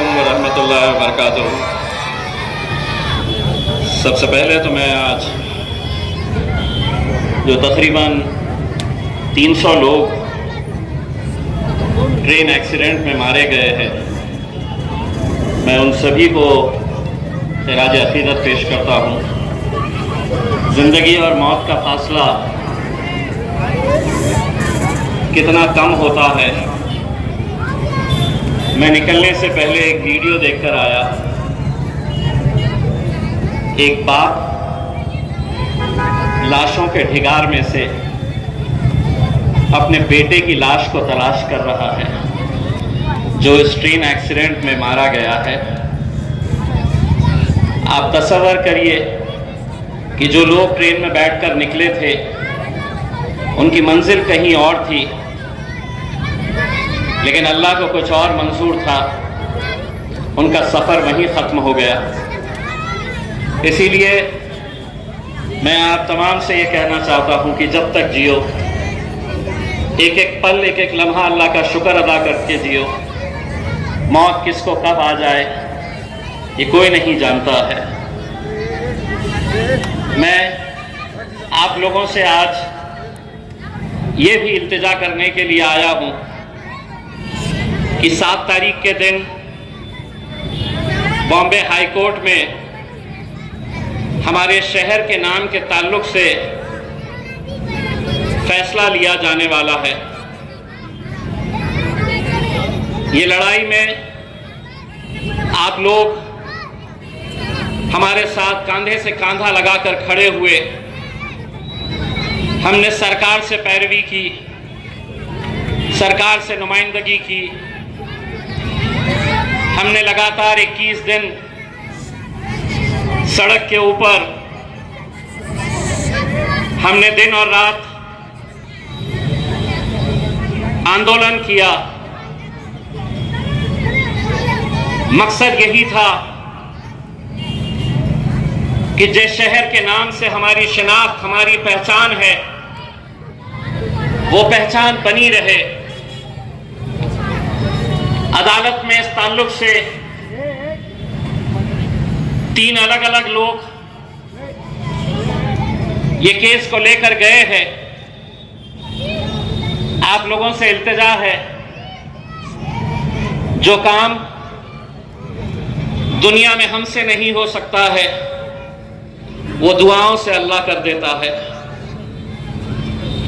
वरहमतुल्लाहि वबरकातुहू। सबसे पहले तो मैं आज जो तकरीबन 300 लोग ट्रेन एक्सीडेंट में मारे गए हैं, मैं उन सभी को खिराज अक़ीदत पेश करता हूँ। ज़िंदगी और मौत का फासला कितना कम होता है। मैं निकलने से पहले एक वीडियो देखकर आया। एक बाप लाशों के ढिगार में से अपने बेटे की लाश को तलाश कर रहा है, जो इस ट्रेन एक्सीडेंट में मारा गया है। आप तसव्वुर करिए कि जो लोग ट्रेन में बैठकर निकले थे, उनकी मंजिल कहीं और थी, लेकिन अल्लाह को कुछ और मंजूर था। उनका सफ़र वहीं ख़त्म हो गया। इसीलिए मैं आप तमाम से ये कहना चाहता हूँ कि जब तक जियो, एक एक पल, एक एक लम्हा अल्लाह का शुक्र अदा करके जियो। मौत किसको कब आ जाए ये कोई नहीं जानता है। मैं आप लोगों से आज ये भी इल्तिजा करने के लिए आया हूँ कि 7 तारीख के दिन बॉम्बे हाई कोर्ट में हमारे शहर के नाम के ताल्लुक से फैसला लिया जाने वाला है। ये लड़ाई में आप लोग हमारे साथ कांधे से कांधा लगाकर खड़े हुए। हमने सरकार से पैरवी की, सरकार से नुमाइंदगी की। हमने लगातार 21 दिन सड़क के ऊपर, हमने दिन और रात आंदोलन किया। मकसद यही था कि जिस शहर के नाम से हमारी शिनाख्त, हमारी पहचान है, वो पहचान बनी रहे। अदालत में इस ताल्लुक से 3 अलग अलग लोग ये केस को लेकर गए हैं। आप लोगों से इल्तिजा है, जो काम दुनिया में हमसे नहीं हो सकता है, वो दुआओं से अल्लाह कर देता है।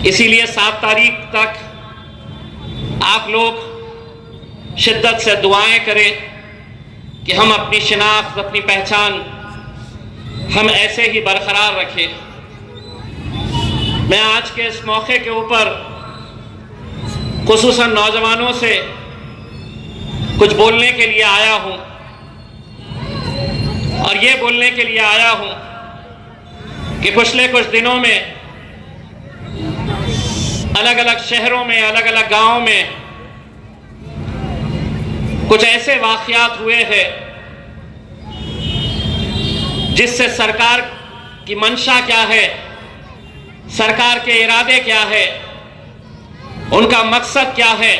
इसीलिए 7 तारीख तक आप लोग शिद्दत से दुआएं करें कि हम अपनी शिनाख्त, अपनी पहचान हम ऐसे ही बरकरार रखें। मैं आज के इस मौके के ऊपर खुसूसन नौजवानों से कुछ बोलने के लिए आया हूं, और ये बोलने के लिए आया हूं कि पिछले कुछ दिनों में अलग अलग शहरों में, अलग अलग गांवों में कुछ ऐसे वाक़यात हुए हैं जिससे सरकार की मंशा क्या है, सरकार के इरादे क्या है, उनका मकसद क्या है,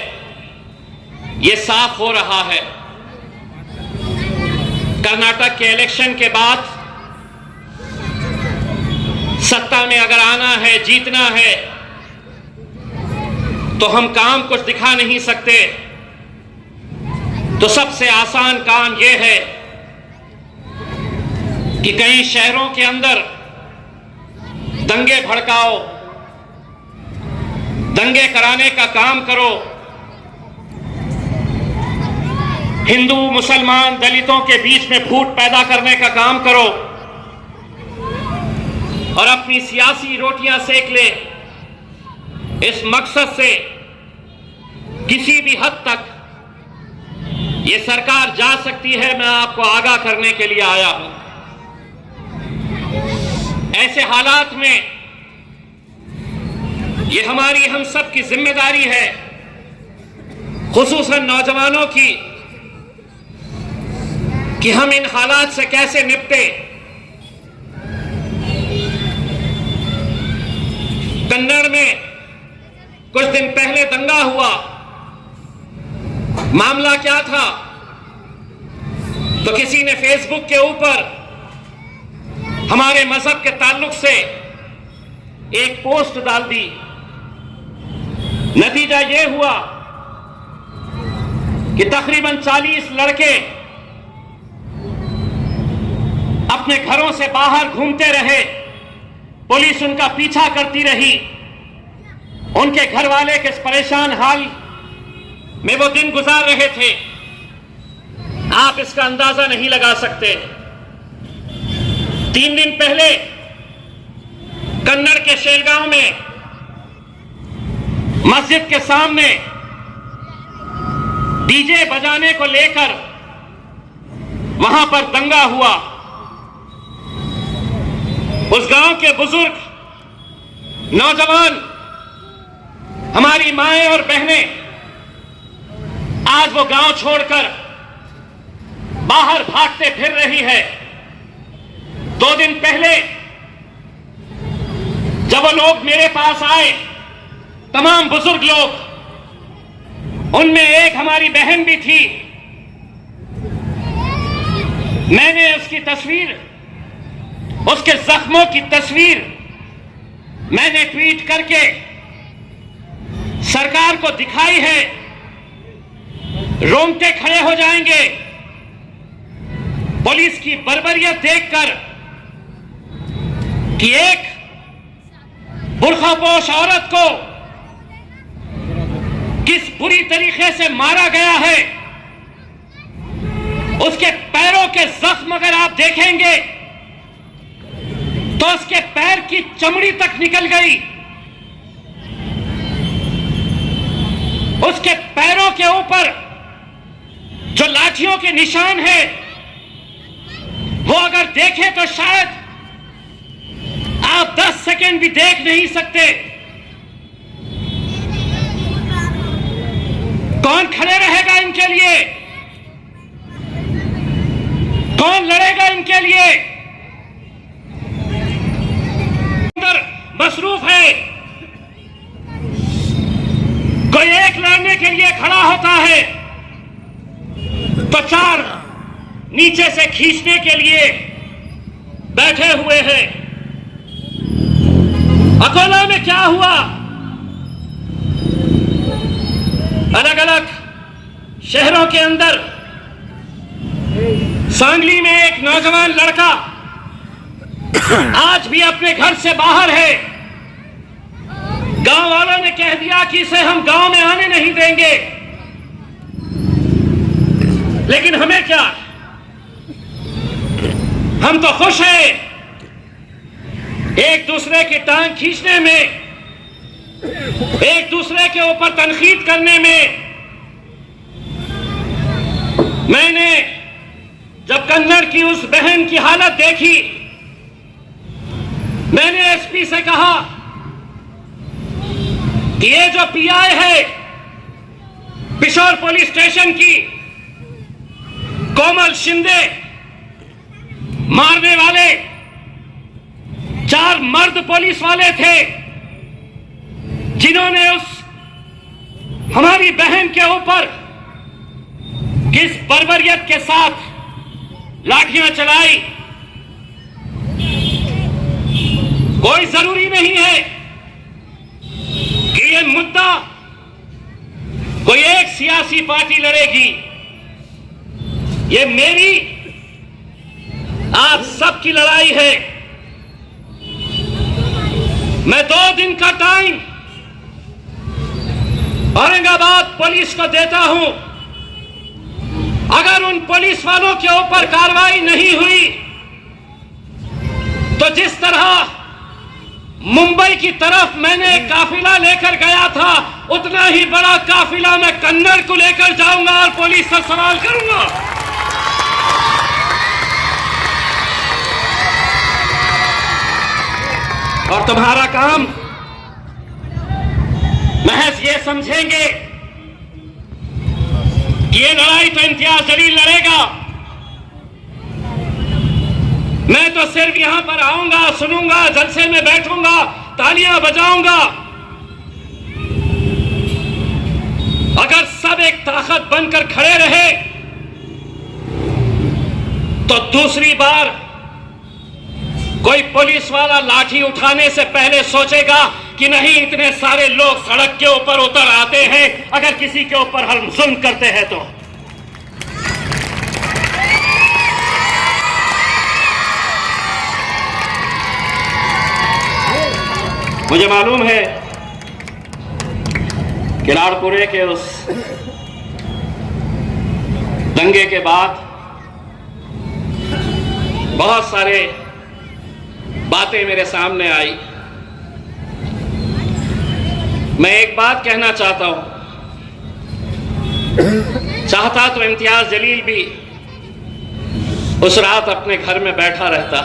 ये साफ हो रहा है। कर्नाटक के इलेक्शन के बाद सत्ता में अगर आना है, जीतना है, तो हम काम कुछ दिखा नहीं सकते। तो सबसे आसान काम यह है कि कई शहरों के अंदर दंगे भड़काओ, दंगे कराने का काम करो, हिंदू, मुसलमान, दलितों के बीच में फूट पैदा करने का काम करो और अपनी सियासी रोटियां सेक ले। इस मकसद से किसी भी हद तक ये सरकार जा सकती है, मैं आपको आगाह करने के लिए आया हूं। ऐसे हालात में ये हमारी हम सब की जिम्मेदारी है, खुसूसन नौजवानों की, कि हम इन हालात से कैसे निपटे। कन्नड़ में कुछ दिन पहले दंगा हुआ। मामला क्या था? तो किसी ने फेसबुक के ऊपर हमारे मजहब के ताल्लुक से एक पोस्ट डाल दी। नतीजा यह हुआ कि तकरीबन 40 लड़के अपने घरों से बाहर घूमते रहे, पुलिस उनका पीछा करती रही। उनके घर वाले किस परेशान हाल में वो दिन गुजार रहे थे, आप इसका अंदाजा नहीं लगा सकते। 3 दिन पहले कन्नड़ के शेलगांव में मस्जिद के सामने डीजे बजाने को लेकर वहां पर दंगा हुआ। उस गांव के बुजुर्ग, नौजवान, हमारी माएं और बहनें आज वो गांव छोड़कर बाहर भागते फिर रही है। 2 दिन पहले जब वो लोग मेरे पास आए, तमाम बुजुर्ग लोग, उनमें एक हमारी बहन भी थी। मैंने उसकी तस्वीर, उसके जख्मों की तस्वीर मैंने ट्वीट करके सरकार को दिखाई है। रोंगटे खड़े हो जाएंगे पुलिस की बर्बरियत देखकर कि एक बुर्खापोश औरत को किस बुरी तरीके से मारा गया है। उसके पैरों के जख्म अगर आप देखेंगे तो उसके पैर की चमड़ी तक निकल गई। उसके पैरों के ऊपर जो लाठियों के निशान हैं, वो अगर देखें तो शायद आप 10 सेकंड भी देख नहीं सकते। कौन खड़े रहेगा इनके लिए? कौन लड़ेगा इनके लिए? मसरूफ है। कोई एक लड़ने के लिए खड़ा होता है तो 4 नीचे से खींचने के लिए बैठे हुए हैं। अकोला में क्या हुआ? अलग अलग शहरों के अंदर, सांगली में एक नौजवान लड़का आज भी अपने घर से बाहर है। गांव वालों ने कह दिया कि इसे हम गांव में आने नहीं देंगे, लेकिन हमें क्या, हम तो खुश हैं एक दूसरे की टांग खींचने में, एक दूसरे के ऊपर तनकीद करने में। मैंने जब कन्नड़ की उस बहन की हालत देखी, मैंने एसपी से कहा कि ये जो पीआई है पिशोर पुलिस स्टेशन की, कोमल शिंदे, मारने वाले 4 मर्द पुलिस वाले थे जिन्होंने उस हमारी बहन के ऊपर किस बर्बरियत के साथ लाठियां चलाई। कोई जरूरी नहीं है कि ये मुद्दा कोई एक सियासी पार्टी लड़ेगी। ये मेरी, आप सबकी लड़ाई है। मैं 2 दिन का टाइम औरंगाबाद पुलिस को देता हूं। अगर उन पुलिस वालों के ऊपर कार्रवाई नहीं हुई तो जिस तरह मुंबई की तरफ मैंने काफिला लेकर गया था, उतना ही बड़ा काफिला मैं कन्नड़ को लेकर जाऊंगा और पुलिस से सवाल करूंगा। और तुम्हारा काम महज ये समझेंगे कि ये लड़ाई तो इम्तियाज जलील लड़ेगा, मैं तो सिर्फ यहां पर आऊंगा, सुनूंगा, जलसे में बैठूंगा, तालियां बजाऊंगा। अगर सब एक ताकत बनकर खड़े रहे तो दूसरी बार कोई पुलिस वाला लाठी उठाने से पहले सोचेगा कि नहीं, इतने सारे लोग सड़क के ऊपर उतर आते हैं, अगर किसी के ऊपर हम जुल्म करते हैं तो। मुझे मालूम है कि लाड़पुरे के उस दंगे के बाद बहुत सारे बातें मेरे सामने आई। मैं एक बात कहना चाहता हूं, चाहता तो इम्तियाज जलील भी उस रात अपने घर में बैठा रहता।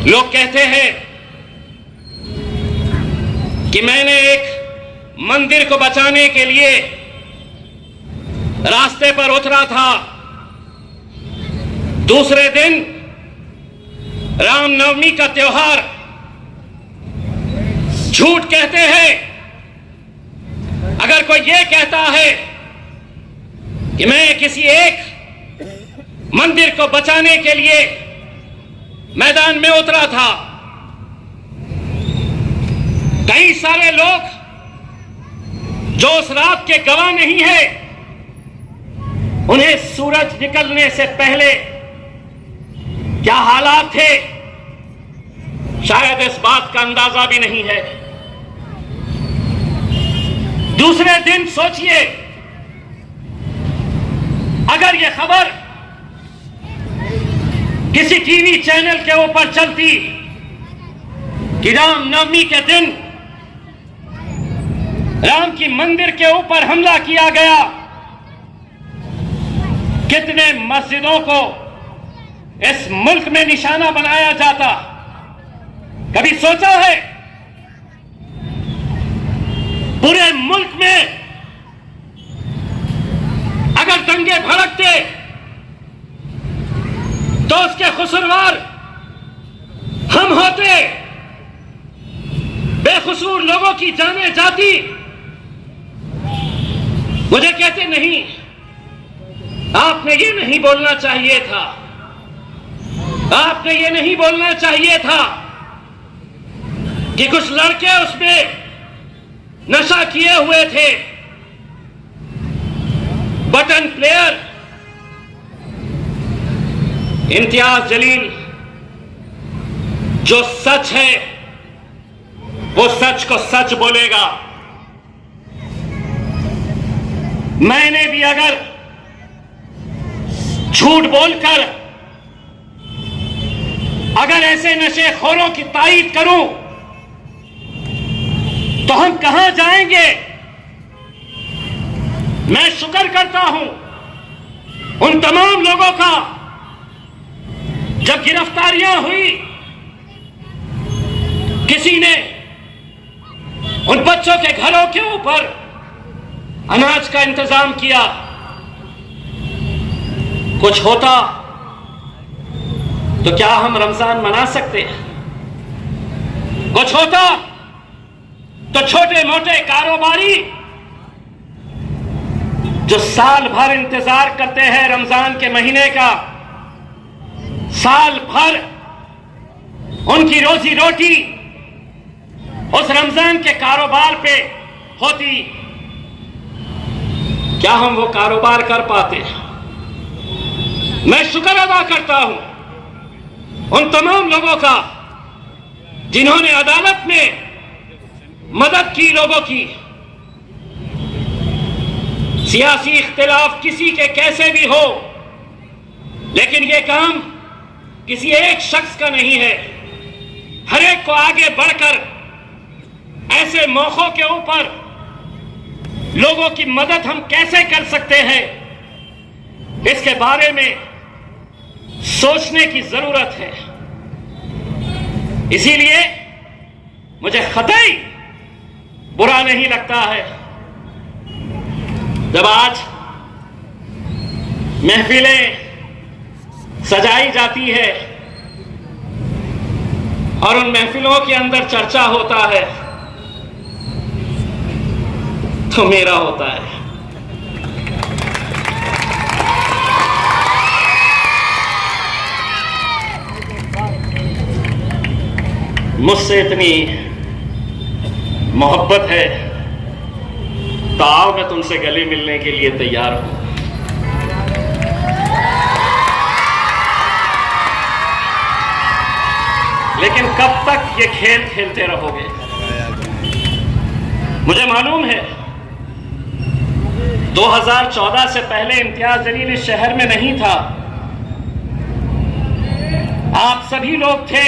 लोग कहते हैं कि मैंने एक मंदिर को बचाने के लिए रास्ते पर उतरा था, दूसरे दिन रामनवमी का त्योहार। झूठ कहते हैं। अगर कोई ये कहता है कि मैं किसी एक मंदिर को बचाने के लिए मैदान में उतरा था, कई सारे लोग जो उस रात के गवाह नहीं है, उन्हें सूरज निकलने से पहले क्या हालात थे शायद इस बात का अंदाजा भी नहीं है। दूसरे दिन सोचिए, अगर यह खबर किसी टीवी चैनल के ऊपर चलती कि रामनवमी के दिन राम की मंदिर के ऊपर हमला किया गया, कितने मस्जिदों को इस मुल्क में निशाना बनाया जाता। कभी सोचा है पूरे मुल्क में अगर दंगे भड़कते तो उसके कसूरवार हम होते, बेकसूर लोगों की जानें जाती। मुझे कहते नहीं, आपने ये नहीं बोलना चाहिए था, आपने ये नहीं बोलना चाहिए था कि कुछ लड़के उसमें नशा किए हुए थे, बटन प्लेयर। इम्तियाज जलील जो सच है वो सच को सच बोलेगा। मैंने भी अगर झूठ बोलकर अगर ऐसे नशेखोरों की तारीफ करूं तो हम कहां जाएंगे। मैं शुक्र करता हूं उन तमाम लोगों का, जब गिरफ्तारियां हुई किसी ने उन बच्चों के घरों के ऊपर अनाज का इंतजाम किया। कुछ होता तो क्या हम रमजान मना सकते हैं? कुछ होता तो छोटे मोटे कारोबारी जो साल भर इंतजार करते हैं रमजान के महीने का, साल भर उनकी रोजी रोटी उस रमजान के कारोबार पे होती, क्या हम वो कारोबार कर पाते? मैं शुक्र अदा करता हूं उन तमाम लोगों का जिन्होंने अदालत में मदद की लोगों की। सियासी इख्तिलाफ किसी के कैसे भी हो, लेकिन ये काम किसी एक शख्स का नहीं है। हर एक को आगे बढ़कर ऐसे मौकों के ऊपर लोगों की मदद हम कैसे कर सकते हैं, इसके बारे में सोचने की जरूरत है। इसीलिए मुझे कतई बुरा नहीं लगता है जब आज महफिलें सजाई जाती है और उन महफिलों के अंदर चर्चा होता है तो मेरा होता है। मुझसे इतनी मोहब्बत है तो आओ, मैं तुमसे गले मिलने के लिए तैयार हूं। लेकिन कब तक ये खेल खेलते रहोगे? मुझे मालूम है 2014 से पहले इम्तियाज जलील इस शहर में नहीं था। आप सभी लोग थे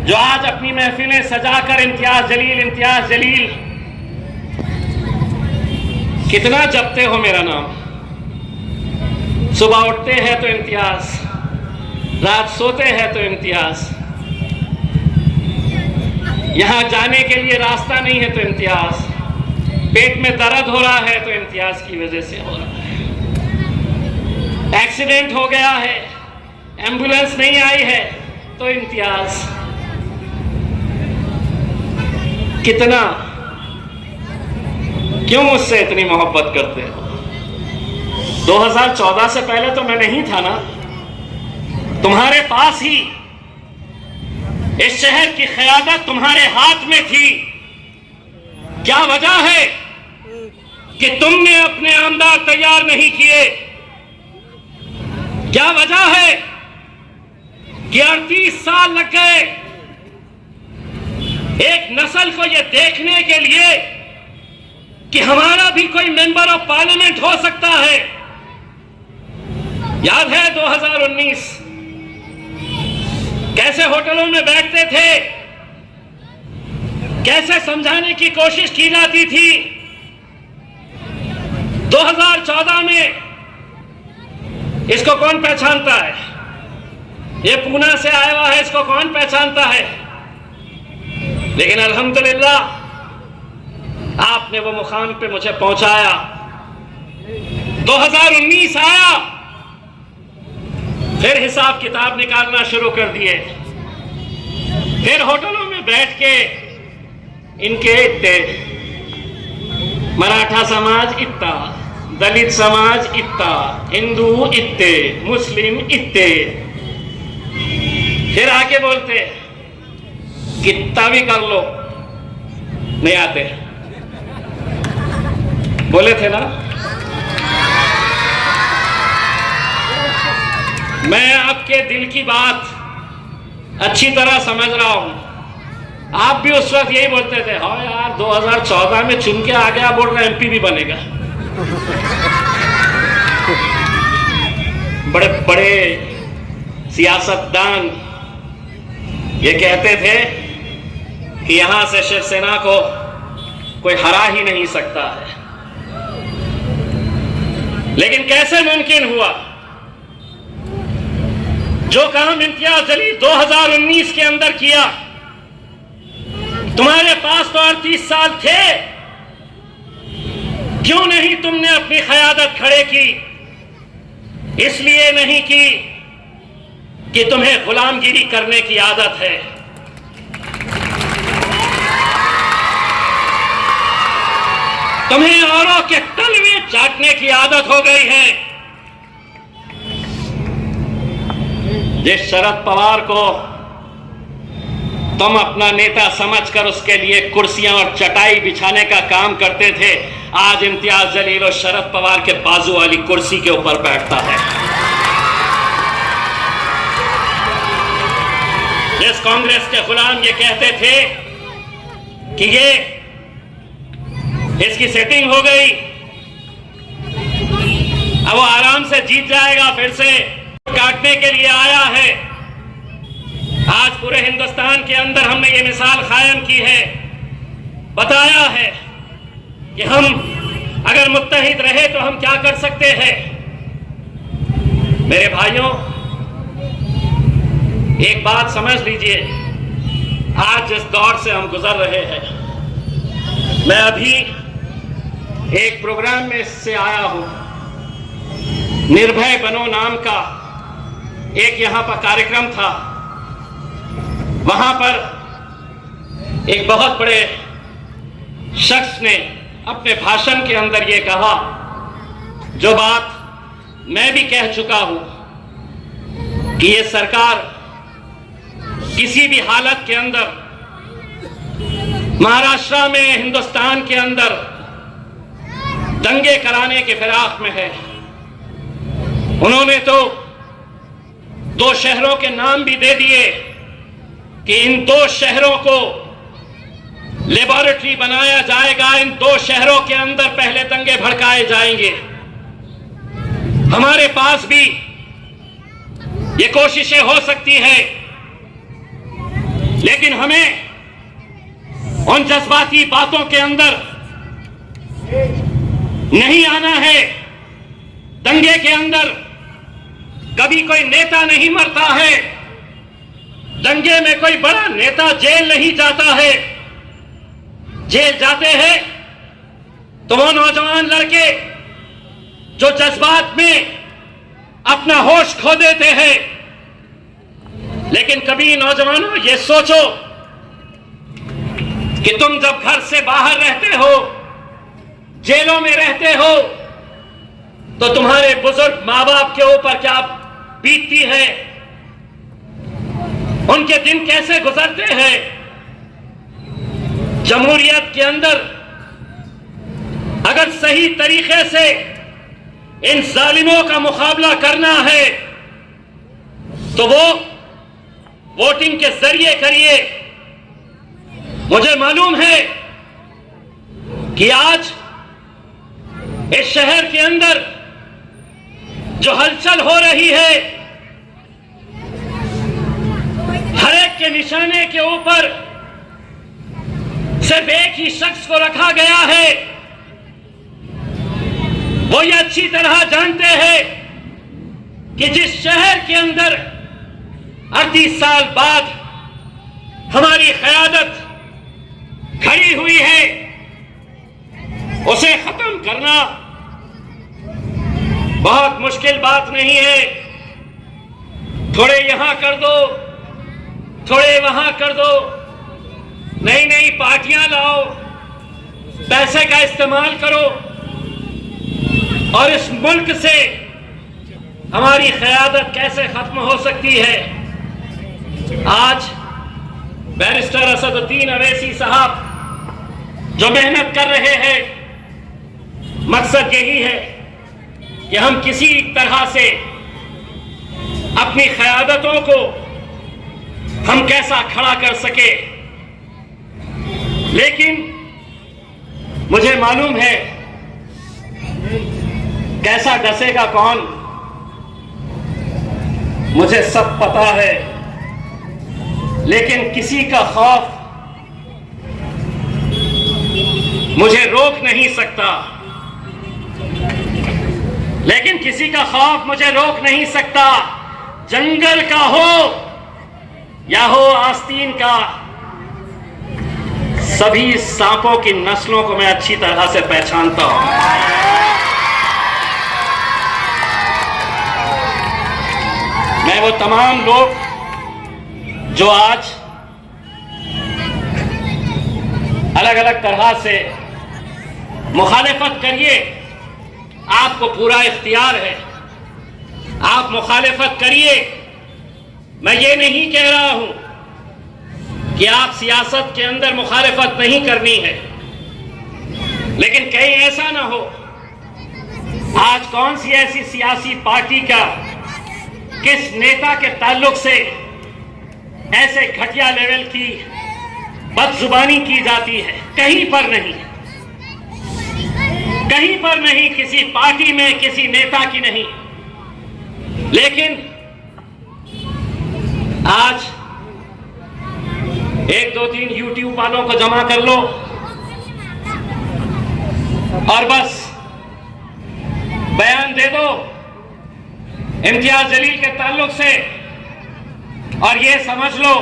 जो आज अपनी महफिलें सजाकर इम्तियाज जलील कितना जपते हो मेरा नाम। सुबह उठते हैं तो इम्तियाज, रात सोते हैं तो इम्तियाज, यहां जाने के लिए रास्ता नहीं है तो इम्तियाज, पेट में दर्द हो रहा है तो इम्तियाज की वजह से हो रहा है, एक्सीडेंट हो गया है, एम्बुलेंस नहीं आई है तो इम्तियाज। कितना, क्यों मुझसे इतनी मोहब्बत करते हो? 2014 से पहले तो मैं नहीं था ना, तुम्हारे पास ही इस शहर की क़यादत तुम्हारे हाथ में थी। क्या वजह है कि तुमने अपने आमदार तैयार नहीं किए? क्या वजह है कि 38 साल लग गए एक नस्ल को यह देखने के लिए कि हमारा भी कोई मेंबर ऑफ पार्लियामेंट हो सकता है? याद है 2019 कैसे होटलों में बैठते थे, कैसे समझाने की कोशिश की जाती थी। 2014 में इसको कौन पहचानता है? ये पूना से आया हुआ है, इसको कौन पहचानता है? लेकिन अल्हम्दुलिल्लाह आपने वो मुकाम पे मुझे पहुंचाया। 2019 आया, फिर हिसाब किताब निकालना शुरू कर दिए, फिर होटलों में बैठ के इनके इतने, मराठा समाज इतना, दलित समाज इतना, हिंदू इतने, मुस्लिम इतने, फिर आके बोलते कितना भी कर लो नहीं आते। बोले थे ना, मैं आपके दिल की बात अच्छी तरह समझ रहा हूं। आप भी उस वक्त यही बोलते थे, हाँ यार 2014 में चुन के आ गया, बोल रहा एमपी भी बनेगा। बड़े बड़े सियासतदान ये कहते थे कि यहां से शिवसेना को कोई हरा ही नहीं सकता है। लेकिन कैसे मुमकिन हुआ? जो काम इम्तियाज जलील 2019 के अंदर किया, तुम्हारे पास तो 38 साल थे, क्यों नहीं तुमने अपनी क़यादत खड़े की? इसलिए नहीं की कि तुम्हें गुलामगिरी करने की आदत है। तुम्हें औरों के तलवे चाटने की आदत हो गई है। जिस शरद पवार को तुम अपना नेता समझकर उसके लिए कुर्सियां और चटाई बिछाने का काम करते थे, आज इम्तियाज जलील और शरद पवार के बाजू वाली कुर्सी के ऊपर बैठता है। जिस कांग्रेस के गुलाम ये कहते थे कि ये इसकी सेटिंग हो गई, अब वो आराम से जीत जाएगा फिर से, काटने के लिए आया है। आज पूरे हिंदुस्तान के अंदर हमने ये मिसाल कायम की है, बताया है कि हम अगर मुत्तहिद रहे तो हम क्या कर सकते हैं। मेरे भाइयों, एक बात समझ लीजिए, आज जिस दौर से हम गुजर रहे हैं, मैं अभी एक प्रोग्राम में से आया हूं, निर्भय बनो नाम का एक यहां पर कार्यक्रम था। वहां पर एक बहुत बड़े शख्स ने अपने भाषण के अंदर ये कहा, जो बात मैं भी कह चुका हूं, कि ये सरकार किसी भी हालत के अंदर महाराष्ट्र में, हिंदुस्तान के अंदर दंगे कराने के फिराक में है। उन्होंने तो 2 शहरों के नाम भी दे दिए कि इन 2 शहरों को लेबोरेटरी बनाया जाएगा, इन 2 शहरों के अंदर पहले दंगे भड़काए जाएंगे। हमारे पास भी ये कोशिशें हो सकती है, लेकिन हमें उन जज्बाती बातों के अंदर नहीं आना है। दंगे के अंदर कभी कोई नेता नहीं मरता है, दंगे में कोई बड़ा नेता जेल नहीं जाता है। जेल जाते हैं तो वो नौजवान लड़के जो जज्बात में अपना होश खो देते हैं। लेकिन कभी नौजवानों ये सोचो कि तुम जब घर से बाहर रहते हो, जेलों में रहते हो, तो तुम्हारे बुजुर्ग माँ बाप के ऊपर क्या बीतती है, उनके दिन कैसे गुजरते हैं। जमहूरियत के अंदर अगर सही तरीके से इन जालिमों का मुकाबला करना है तो वो वोटिंग के जरिए करिए। मुझे मालूम है कि आज इस शहर के अंदर जो हलचल हो रही है, हर एक के निशाने के ऊपर सिर्फ एक ही शख्स को रखा गया है। वो ये अच्छी तरह जानते हैं कि जिस शहर के अंदर 38 साल बाद हमारी क़यादत खड़ी हुई है, उसे खत्म करना बहुत मुश्किल बात नहीं है। थोड़े यहां कर दो, थोड़े वहां कर दो, नई नई पार्टियां लाओ, पैसे का इस्तेमाल करो और इस मुल्क से हमारी क़यादत कैसे खत्म हो सकती है। आज बैरिस्टर असदुद्दीन अवैसी साहब जो मेहनत कर रहे हैं, मकसद यही है कि हम किसी तरह से अपनी क़यादतों को हम कैसा खड़ा कर सके। लेकिन मुझे मालूम है कैसा डसेगा कौन, मुझे सब पता है। लेकिन किसी का खौफ मुझे रोक नहीं सकता, लेकिन किसी का खौफ मुझे रोक नहीं सकता। जंगल का हो या हो आस्तीन का, सभी सांपों की नस्लों को मैं अच्छी तरह से पहचानता हूं। मैं वो तमाम लोग जो आज अलग अलग तरह से मुखालिफत करिए, आपको पूरा इख्तियार है, आप मुखालिफत करिए। मैं ये नहीं कह रहा हूं कि आप सियासत के अंदर मुखालिफत नहीं करनी है, लेकिन कहीं ऐसा ना हो आज कौन सी ऐसी सियासी पार्टी का किस नेता के ताल्लुक से ऐसे घटिया लेवल की बदजुबानी की जाती है। कहीं पर नहीं, कहीं पर नहीं, किसी पार्टी में किसी नेता की नहीं। लेकिन आज 1 2 3 YouTube वालों को जमा कर लो और बस बयान दे दो इम्तियाज जलील के ताल्लुक से, और ये समझ लो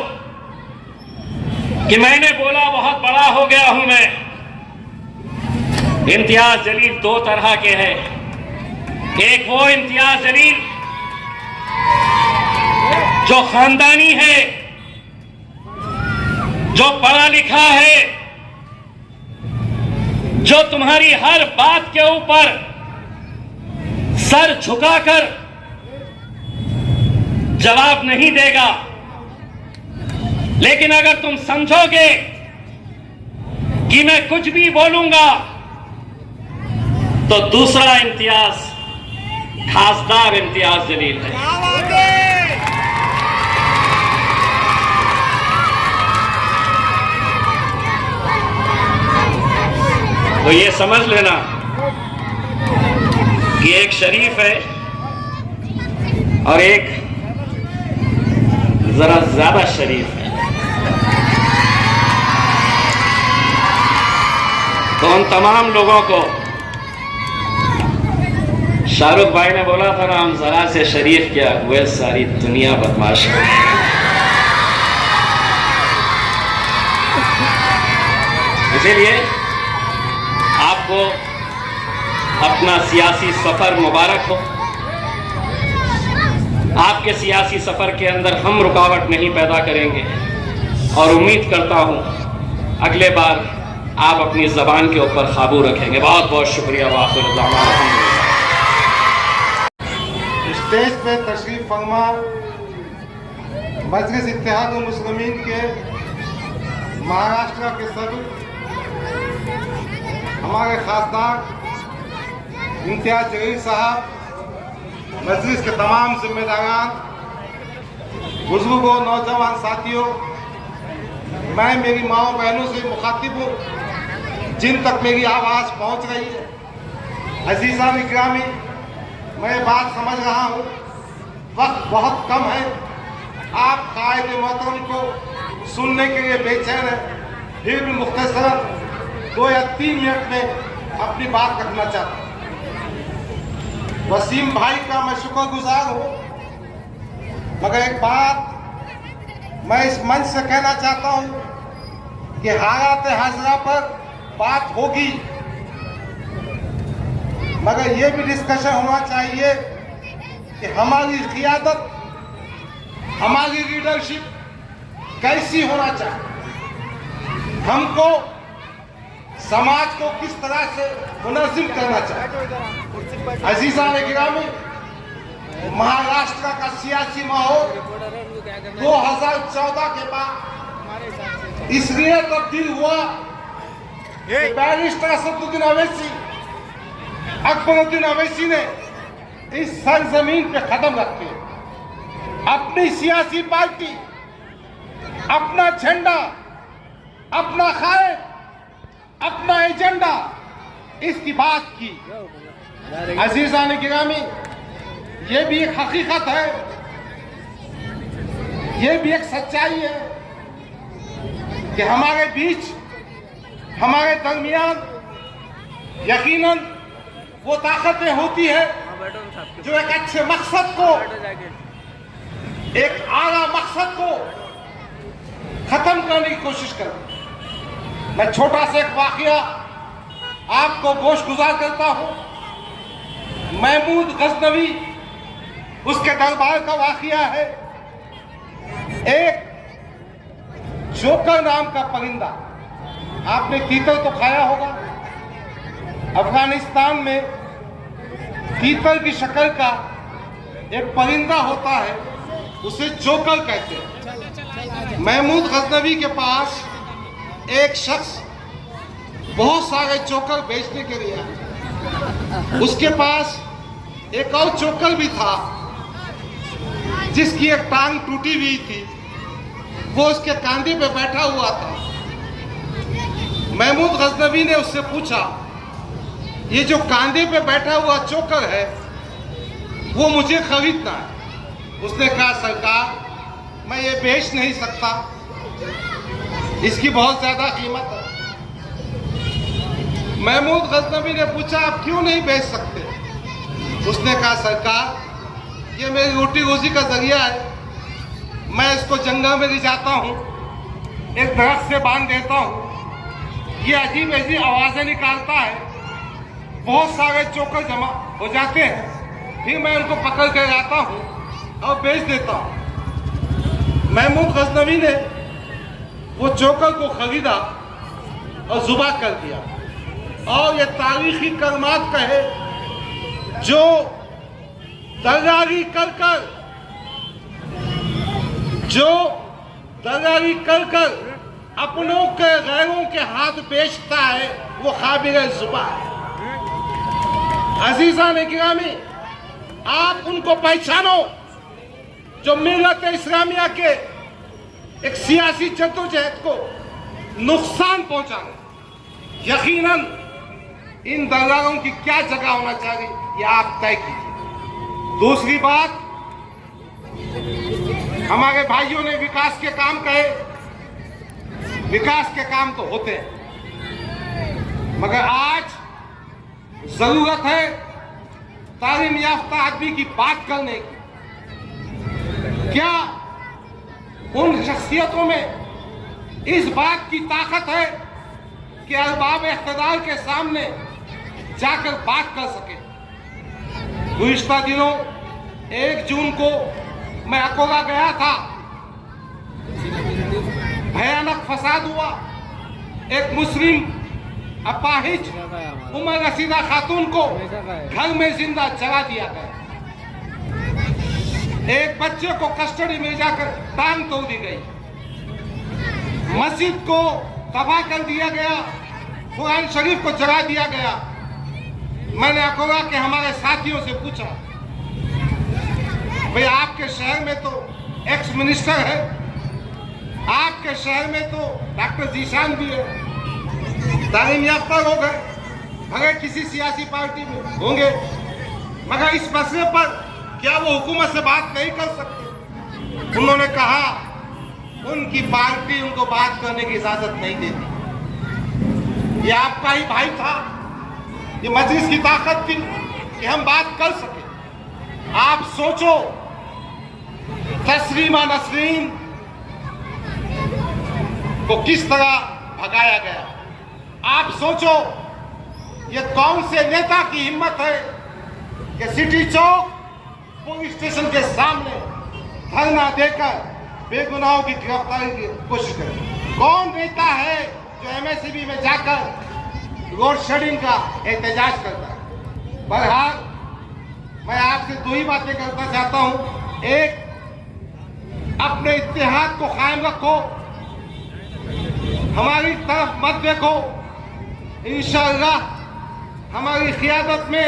कि मैंने बोला बहुत बड़ा हो गया हूं मैं। इम्तियाज जलील 2 तरह के हैं। एक वो इम्तियाज जलील जो खानदानी है, जो पढ़ा लिखा है, जो तुम्हारी हर बात के ऊपर सर झुकाकर जवाब नहीं देगा, लेकिन अगर तुम समझोगे कि मैं कुछ भी बोलूंगा, तो दूसरा इम्तियाज खासदार इम्तियाज जलील है। तो ये समझ लेना कि एक शरीफ है और एक जरा ज्यादा शरीफ है। तो उन तमाम लोगों को शाहरुख भाई ने बोला था ना, हम जरा से शरीफ क्या हुए सारी दुनिया बदमाश है। इसीलिए आपको अपना सियासी सफर मुबारक हो। आपके सियासी सफर के अंदर हम रुकावट नहीं पैदा करेंगे और उम्मीद करता हूं अगले बार आप अपनी जबान के ऊपर काबू रखेंगे। बहुत बहुत शुक्रिया। स्टेज पे तशरीफ फरमा मजलिस इत्तेहादुल मुस्लिमीन के महाराष्ट्र के सदर हमारे खासदार इम्तियाज जलील साहब, मजलिस के तमाम जिम्मेदारान, बुजुर्गों, नौजवान साथियों, मैं मेरी माओ बहनों से मुखातिब हूँ जिन तक मेरी आवाज़ पहुँच रही है। अजीज़ा इकरामी, मैं बात समझ रहा हूँ, वक्त बहुत कम है। आप कायद मोहतरम को सुनने के लिए बेचैन हैं, फिर भी मुख्तसरन 2 या 3 मिनट में अपनी बात रखना चाहता हूँ। वसीम भाई का मैं शुक्रगुजार हूँ, मगर एक बात मैं इस मंच से कहना चाहता हूँ कि हालात हाजरा पर बात होगी, मगर ये भी डिस्कशन होना चाहिए कि हमारी क़ियादत, हमारी लीडरशिप कैसी होना चाहिए, हमको समाज को किस तरह से मुनज़्ज़िम करना चाहिए। अज़ीज़ान गिरामी, महाराष्ट्र का सियासी माहौल 2014 के बाद इसलिए तब्दील हुआ कि बैरिस्टर असदुद्दीन अवैसी, अकबरुद्दीन अवैसी ने इस सरजमीन पे कदम रख के अपनी सियासी पार्टी, अपना झंडा, अपना कायद, अपना एजेंडा, इसकी बात की। अजीज़ान गिरामी, ये भी एक हकीकत है, ये भी एक सच्चाई है कि हमारे बीच, हमारे दरमियान यकीनन वो ताकतें होती है जो एक अच्छे मकसद को, एक आला मकसद को खत्म करने की कोशिश करते। मैं छोटा सा एक वाकया आपको गोशगुजार करता हूँ। महमूद गजनवी, उसके दरबार का वाकया है। एक जोकर नाम का परिंदा, आपने तीतर तो खाया होगा। अफगानिस्तान में तीतर की शक्ल का एक परिंदा होता है, उसे जोकर कहते हैं। महमूद गजनवी के पास एक शख्स बहुत सारे चोकर बेचने के लिए आया। उसके पास एक और चोकर भी था जिसकी एक टांग टूटी हुई थी, वो उसके कंधे पे बैठा हुआ था। महमूद गजनवी ने उससे पूछा, ये जो कंधे पे बैठा हुआ चोकर है वो मुझे खरीदना है। उसने कहा, सरकार मैं ये बेच नहीं सकता, इसकी बहुत ज्यादा कीमत है। महमूद गजनवी ने पूछा आप क्यों नहीं बेच सकते? उसने कहा सरकार ये मेरी रोटी रोजी का जरिया है, मैं इसको जंगल में ले जाता हूँ, एक दरख्त से बांध देता हूँ, ये अजीब अजीब आवाजें निकालता है, बहुत सारे चोकर जमा हो जाते हैं, फिर मैं उनको पकड़ कर लाता हूँ और बेच देता हूँ। महमूद गजनवी ने वो चोकर को खरीदा और जुबा कर दिया और ये तारीखी कलमात कहे जो दलाली कर कर अपनों के गैरों के हाथ बेचता है, वो काबिल जुबा है। अजीजा ने गिरामी, आप उनको पहचानो जो मिल्लत इस्लामिया के एक सियासी जद्दोजहद को नुकसान पहुंचाने। यकीनन इन दलालों की क्या जगह होना चाहिए ये आप तय कीजिए। दूसरी बात, हमारे भाइयों ने विकास के काम कहे, विकास के काम तो होते हैं, मगर आज जरूरत है तालीम याफ्ता आदमी की बात करने की। क्या उन शख्सियतों में इस बात की ताकत है कि अरबाब इख्तिदार के सामने जाकर बात कर सके? गुज़िश्ता दिनों 1 जून को मैं अकोला गया था, भयानक फसाद हुआ। एक मुस्लिम अपाहिज उमर रसीदा खातून को घर में जिंदा जला दिया गया, एक बच्चे को कस्टडी में जाकर टांग तोड़ दी गई, मस्जिद को तबाह कर दिया गया, कुरान शरीफ को जला दिया गया। मैंने अकोला के हमारे साथियों से पूछा, भाई आपके शहर में तो एक्स मिनिस्टर है, आपके शहर में तो डॉक्टर जीशान भी है, तालीम याफ्ता लोग हैं, मगर किसी सियासी पार्टी में होंगे, मगर इस मसले पर क्या वो हुकूमत से बात नहीं कर सकते? उन्होंने कहा उनकी पार्टी उनको बात करने की इजाजत नहीं देती। ये आपका ही भाई था, ये मजलिस की ताकत थी कि हम बात कर सके। आप सोचो, तस्लीमा नसरीन को किस तरह भगाया गया। आप सोचो ये कौन से नेता की हिम्मत है कि सिटी चौक पुलिस स्टेशन के सामने धरना देकर बेगुनाहों की गिरफ्तारी की कोशिश करे? कौन नेता है जो एमएससीबी में जाकर रोड शेडिंग का एहतजाज करता है? बहरहाल मैं आपसे 2 ही बातें करना चाहता हूं। एक, अपने इत्तेहाद को कायम रखो, हमारी तरफ मत देखो। इंशाअल्लाह हमारी क़ियादत में,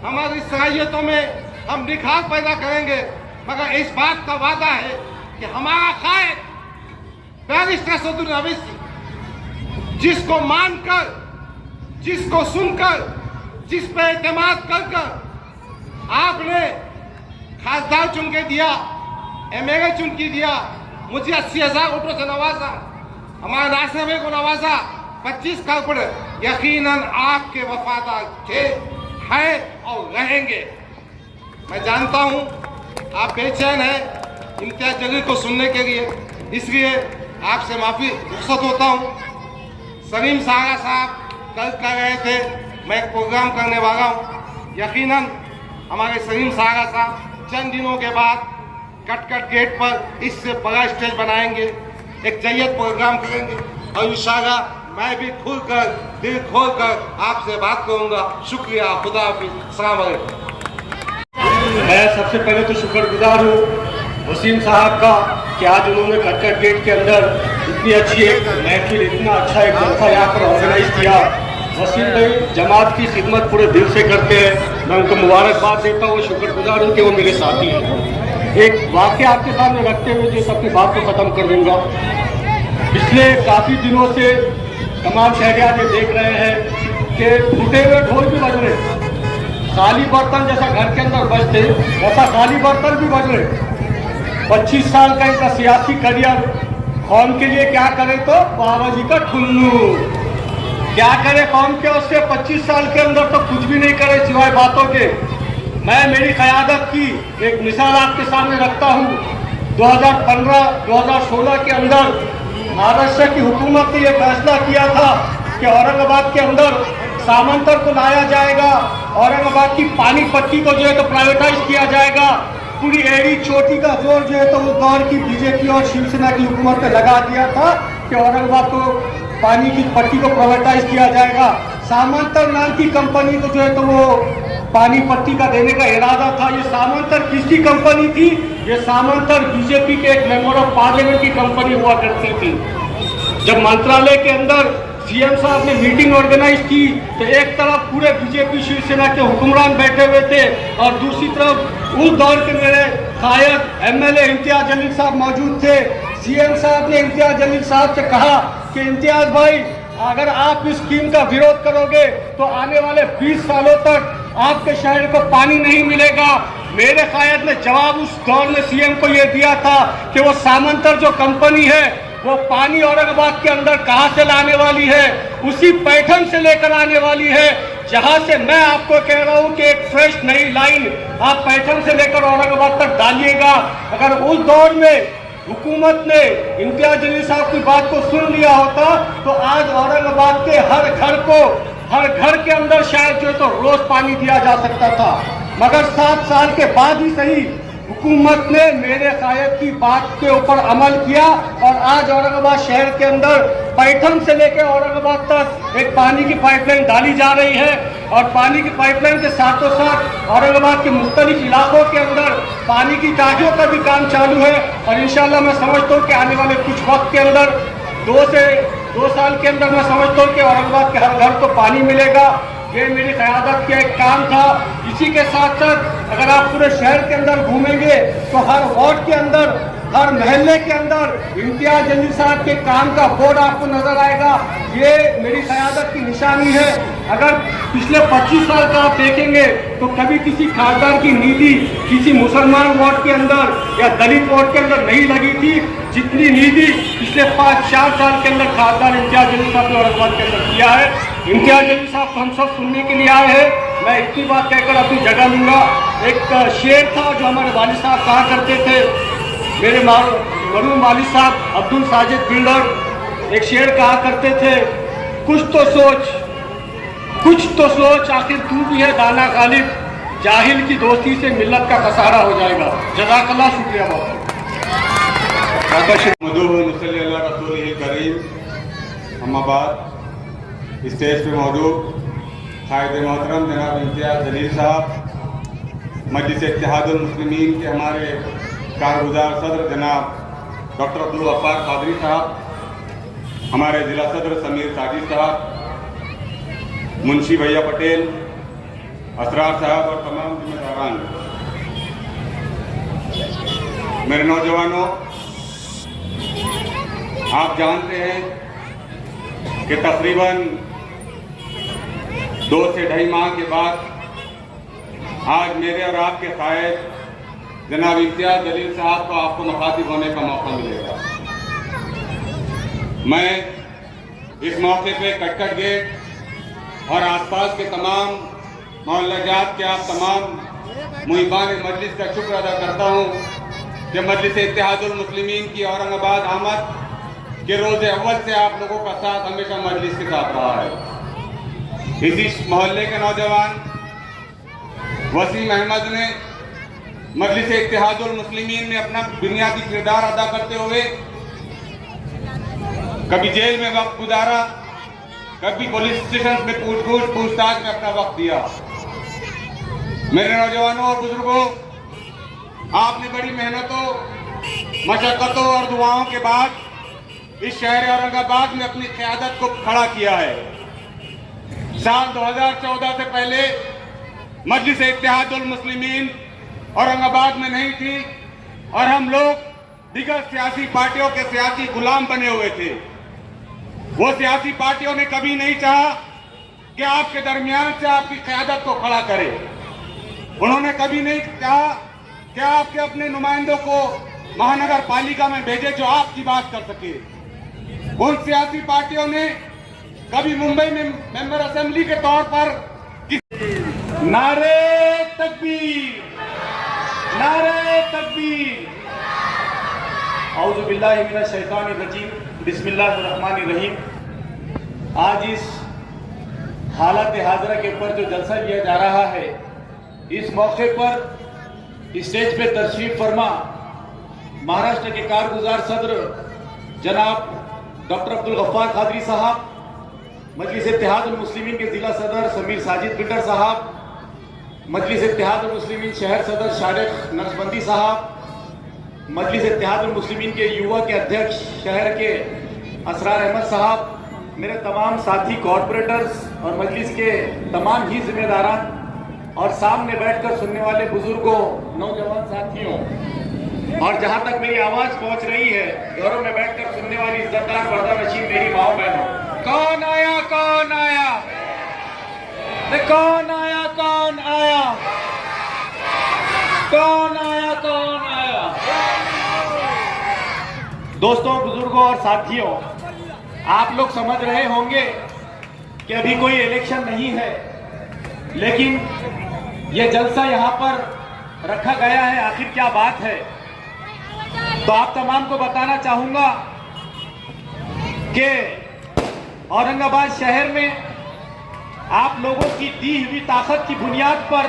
हमारी सलाहियतों में हम निखार पैदा करेंगे, मगर इस बात का वादा है कि हमारा कायद बैरिस्टर असदुद्दीन ओवैसी, जिसको मानकर, जिसको सुनकर, जिस पे एतमाद कर आपने खासदार चुन के दिया, एमएलए चुन के दिया, मुझे 80,000 वोटों से नवाजा, हमारे नासिर भाई को नवाजा 25 कारपोरेट, यकीनन आपके वफादार थे, हैं और रहेंगे। मैं जानता हूं आप बेचैन हैं इम्तियाज जलील को सुनने के लिए, इसलिए आपसे माफी रुख्सत होता हूं। सलीम सारा साहब कल कह रहे थे मैं एक प्रोग्राम करने वाला हूं, यकीनन हमारे सलीम सारा साहब चंद दिनों के बाद कटकट गेट पर इससे बड़ा स्टेज बनाएंगे, एक जय्यत प्रोग्राम करेंगे और इंशाअल्लाह मैं भी खुलकर, दिल खोलकर आपसे बात करूंगा। शुक्रिया, खुदा हाफिज़, अस्सलाम वालेकुम। मैं सबसे पहले तो शुक्रगुजार हूँ वसीम साहब का कि आज उन्होंने कटकट गेट के अंदर इतनी अच्छी एक महफिल, इतना अच्छा एक जलसा यहाँ पर ऑर्गेनाइज किया। वसीम भाई जमात की खिदमत पूरे दिल से करते हैं, मैं उनको मुबारकबाद देता हूँ, शुक्रगुजार हूँ कि वो मेरे साथी हैं। एक वाक़या आपके सामने रखते हुए जिस अपनी बात को ख़त्म कर दूँगा। पिछले काफ़ी दिनों से तमाम शहरियात ये देख रहे हैं कि टूटे हुए ढोल भी बज रहे, खाली बर्तन जैसा घर के अंदर बजते वैसा खाली बर्तन भी बज रहे। 25 साल का इनका सियासी करियर, कौम के लिए क्या करे तो बाबा जी का ठुल्लू, क्या करे कौम के उससे 25 साल के अंदर तो कुछ भी नहीं करे सिवाय बातों के। मैं मेरी क़यादत की एक मिसाल आपके सामने रखता हूँ। 2015-2016 के अंदर महाराष्ट्र की हुकूमत ने यह फैसला किया था कि औरंगाबाद के अंदर सामंतर को लाया जाएगा, औरंगाबाद की पानी पट्टी को जो है तो प्राइवेटाइज किया जाएगा। पूरी एड़ी चोटी का जोर जो है तो उस दौर की बीजेपी और शिवसेना की हुकूमत ने लगा दिया था कि औरंगाबाद को पानी की पट्टी को प्राइवेटाइज किया जाएगा। सामंतर नाम की कंपनी को जो है तो वो पानी पट्टी का देने का इरादा था। ये सामंतर किसकी कंपनी थी? ये सामंतर बीजेपी के एक मेंबर ऑफ पार्लियामेंट की कंपनी हुआ करती थी। जब मंत्रालय के अंदर सीएम साहब ने मीटिंग ऑर्गेनाइज की तो एक तरफ पूरे बीजेपी शिवसेना के हुक्मरान बैठे हुए थे और दूसरी तरफ उस दौर के मेरे कायद एमएलए इम्तियाज जलील साहब मौजूद थे। सीएम साहब ने इम्तियाज जलील साहब से कहा कि इम्तियाज भाई, अगर आप इस स्कीम का विरोध करोगे तो आने वाले 20 सालों तक आपके शहर को पानी नहीं मिलेगा। मेरे कायद ने जवाब उस दौर में सीएम को यह दिया था कि वो सामंतर जो कंपनी है वो पानी औरंगाबाद के अंदर कहां से लाने वाली है? उसी पैठन से लेकर आने वाली है, जहां से मैं आपको कह रहा हूं कि एक फ्रेश नई लाइन आप पैठन से लेकर औरंगाबाद तक डालिएगा। अगर उस दौर में हुकूमत ने इम्तियाज जलील साहब की बात को सुन लिया होता तो आज औरंगाबाद के हर घर के अंदर शायद जो है तो रोज पानी दिया जा सकता था। मगर 7 साल के बाद ही सही हुकूमत ने मेरे कायद की बात के ऊपर अमल किया और आज औरंगाबाद शहर के अंदर पैठन से लेकर औरंगाबाद तक एक पानी की पाइपलाइन डाली जा रही है और पानी की पाइपलाइन के साथों साथ औरंगाबाद के मुख्तलिफ इलाकों के अंदर पानी की टांकियों का भी काम चालू है। और इंशाल्लाह मैं समझता हूँ कि आने वाले कुछ वक्त के अंदर 2 साल के अंदर मैं समझता हूँ कि औरंगाबाद के हर घर को पानी मिलेगा। ये मेरी क़यादत का एक काम था। इसी के साथ साथ अगर आप पूरे शहर के अंदर घूमेंगे तो हर वार्ड के अंदर, हर महल्ले के अंदर इम्तियाज जलील साहब के काम का बोर्ड आपको नजर आएगा। ये मेरी क़यादत की निशानी है। अगर पिछले 25 साल का आप देखेंगे तो कभी किसी खासदार की नीति किसी मुसलमान वार्ड के अंदर या दलित वार्ड के अंदर नहीं लगी थी जितनी नीति पिछले 5-4 साल के अंदर खासदार इम्तियाज जलील साहब ने औरंगाबाद के अंदर किया है। इम्तियाज जलील साहब हम सब सुनने के लिए आए हैं। मैं इतनी बात कहकर अपनी जगह लूँगा। एक शेर था जो हमारे वालिद साहब कहा करते थे, मेरे मरहूम वालिद साहब अब्दुल साजिद बिल्डर एक शेर कहा करते थे, कुछ तो सोच आखिर तू भी है दाना गालिब, जाहिल की दोस्ती से मिल्लत का कसारा हो जाएगा। जज़ाकल्लाह, शुक्रिया बहुत। स्टेज पे मौजूद कायदे मोहतरम जनाब इम्तियाज जलील साहब, मजलिस इत्तेहादुल मुस्लिमीन के हमारे कारगुजार सदर जनाब डॉक्टर अब्दुल गफ्फार कादरी साहब, हमारे ज़िला सदर समीर साजिद साहब, मुंशी भैया पटेल, असरार साहब और तमाम जिम्मेदारान, मेरे नौजवानों, आप जानते हैं कि तकरीबन 2 से 2.5 माह के बाद आज मेरे और आपके कायद जनाब इम्तियाज जलील साहब को आपको मुखातिब होने का मौका मिलेगा। मैं इस मौके पे कटकट गेट और आसपास के तमाम मोहल्ला जात के आप तमाम मुहिबान मजलिस का शुक्र अदा करता हूँ कि मजलिस इत्तेहादुल मुस्लिमीन की औरंगाबाद आमद के रोज़ अव्वल से आप लोगों का साथ हमेशा मजलिस के साथ रहा है। इसी मोहल्ले के नौजवान वसीम अहमद ने मजलिस इत्तेहादुल मुस्लिमीन में अपना बुनियादी किरदार अदा करते हुए कभी जेल में वक्त गुजारा, कभी पुलिस स्टेशन में पूछताछ में अपना वक्त दिया। मेरे नौजवानों और बुजुर्गों, आपने बड़ी मेहनतों, मशक्कतों और दुआओं के बाद इस शहर औरंगाबाद में अपनी क़यादत को खड़ा किया है। साल 2014 से पहले मजलिस इत्तेहादुल मुस्लिमीन औरंगाबाद में नहीं थी और हम लोग दिगर सियासी पार्टियों के सियासी गुलाम बने हुए थे। वो सियासी पार्टियों ने कभी नहीं चाहा कि आपके दरमियान से आपकी क़यादत को खड़ा करे। उन्होंने कभी नहीं चाहा कि आपके अपने नुमाइंदों को महानगर पालिका में भेजे जो आपकी बात कर सके। उन सियासी पार्टियों ने कभी मुंबई में मेंबर असेंबली के तौर पर नारे तकबीर, नारे तकबीर। औज़ु बिल्लाहि मिनश शैतानिर रजीम, बिस्मिल्लाहिर्रहमानिर रहीम। आज इस हालत हाजरा के ऊपर जो जलसा किया जा रहा है, इस मौके पर स्टेज पे तशरीफ फरमा महाराष्ट्र के कारगुजार सदर जनाब डॉक्टर अब्दुल गफ्फार कादरी साहब, मजलिस इत्तेहादुल मुस्लिमीन के जिला सदर समीर साजिद बिल्डर साहब, मजलिस इत्तेहादुल मुस्लिमीन शहर सदर शारिक नक्शबंदी साहब, मजलिस इत्तेहादुल मुस्लिमीन के युवा के अध्यक्ष शहर के असरार अहमद साहब, मेरे तमाम साथी कॉरपोरेटर्स और मजलिस के तमाम ही जिम्मेदारान और सामने बैठकर सुनने वाले बुजुर्गों, नौजवान साथियों और जहां तक मेरी आवाज पहुंच रही है, घरों में बैठकर सुनने वाली इज्जतदार पर्दा नशीन मेरी माओ बहनों, कौन आया, कौन आया, कौन आया, कौन आया, कौन आया, कौन आया। दोस्तों, बुजुर्गों और साथियों, आप लोग समझ रहे होंगे कि अभी कोई इलेक्शन नहीं है, लेकिन यह जलसा यहां पर रखा गया है। आखिर क्या बात है, तो आप तमाम को बताना चाहूंगा कि औरंगाबाद शहर में आप लोगों की दी हुई ताकत की बुनियाद पर,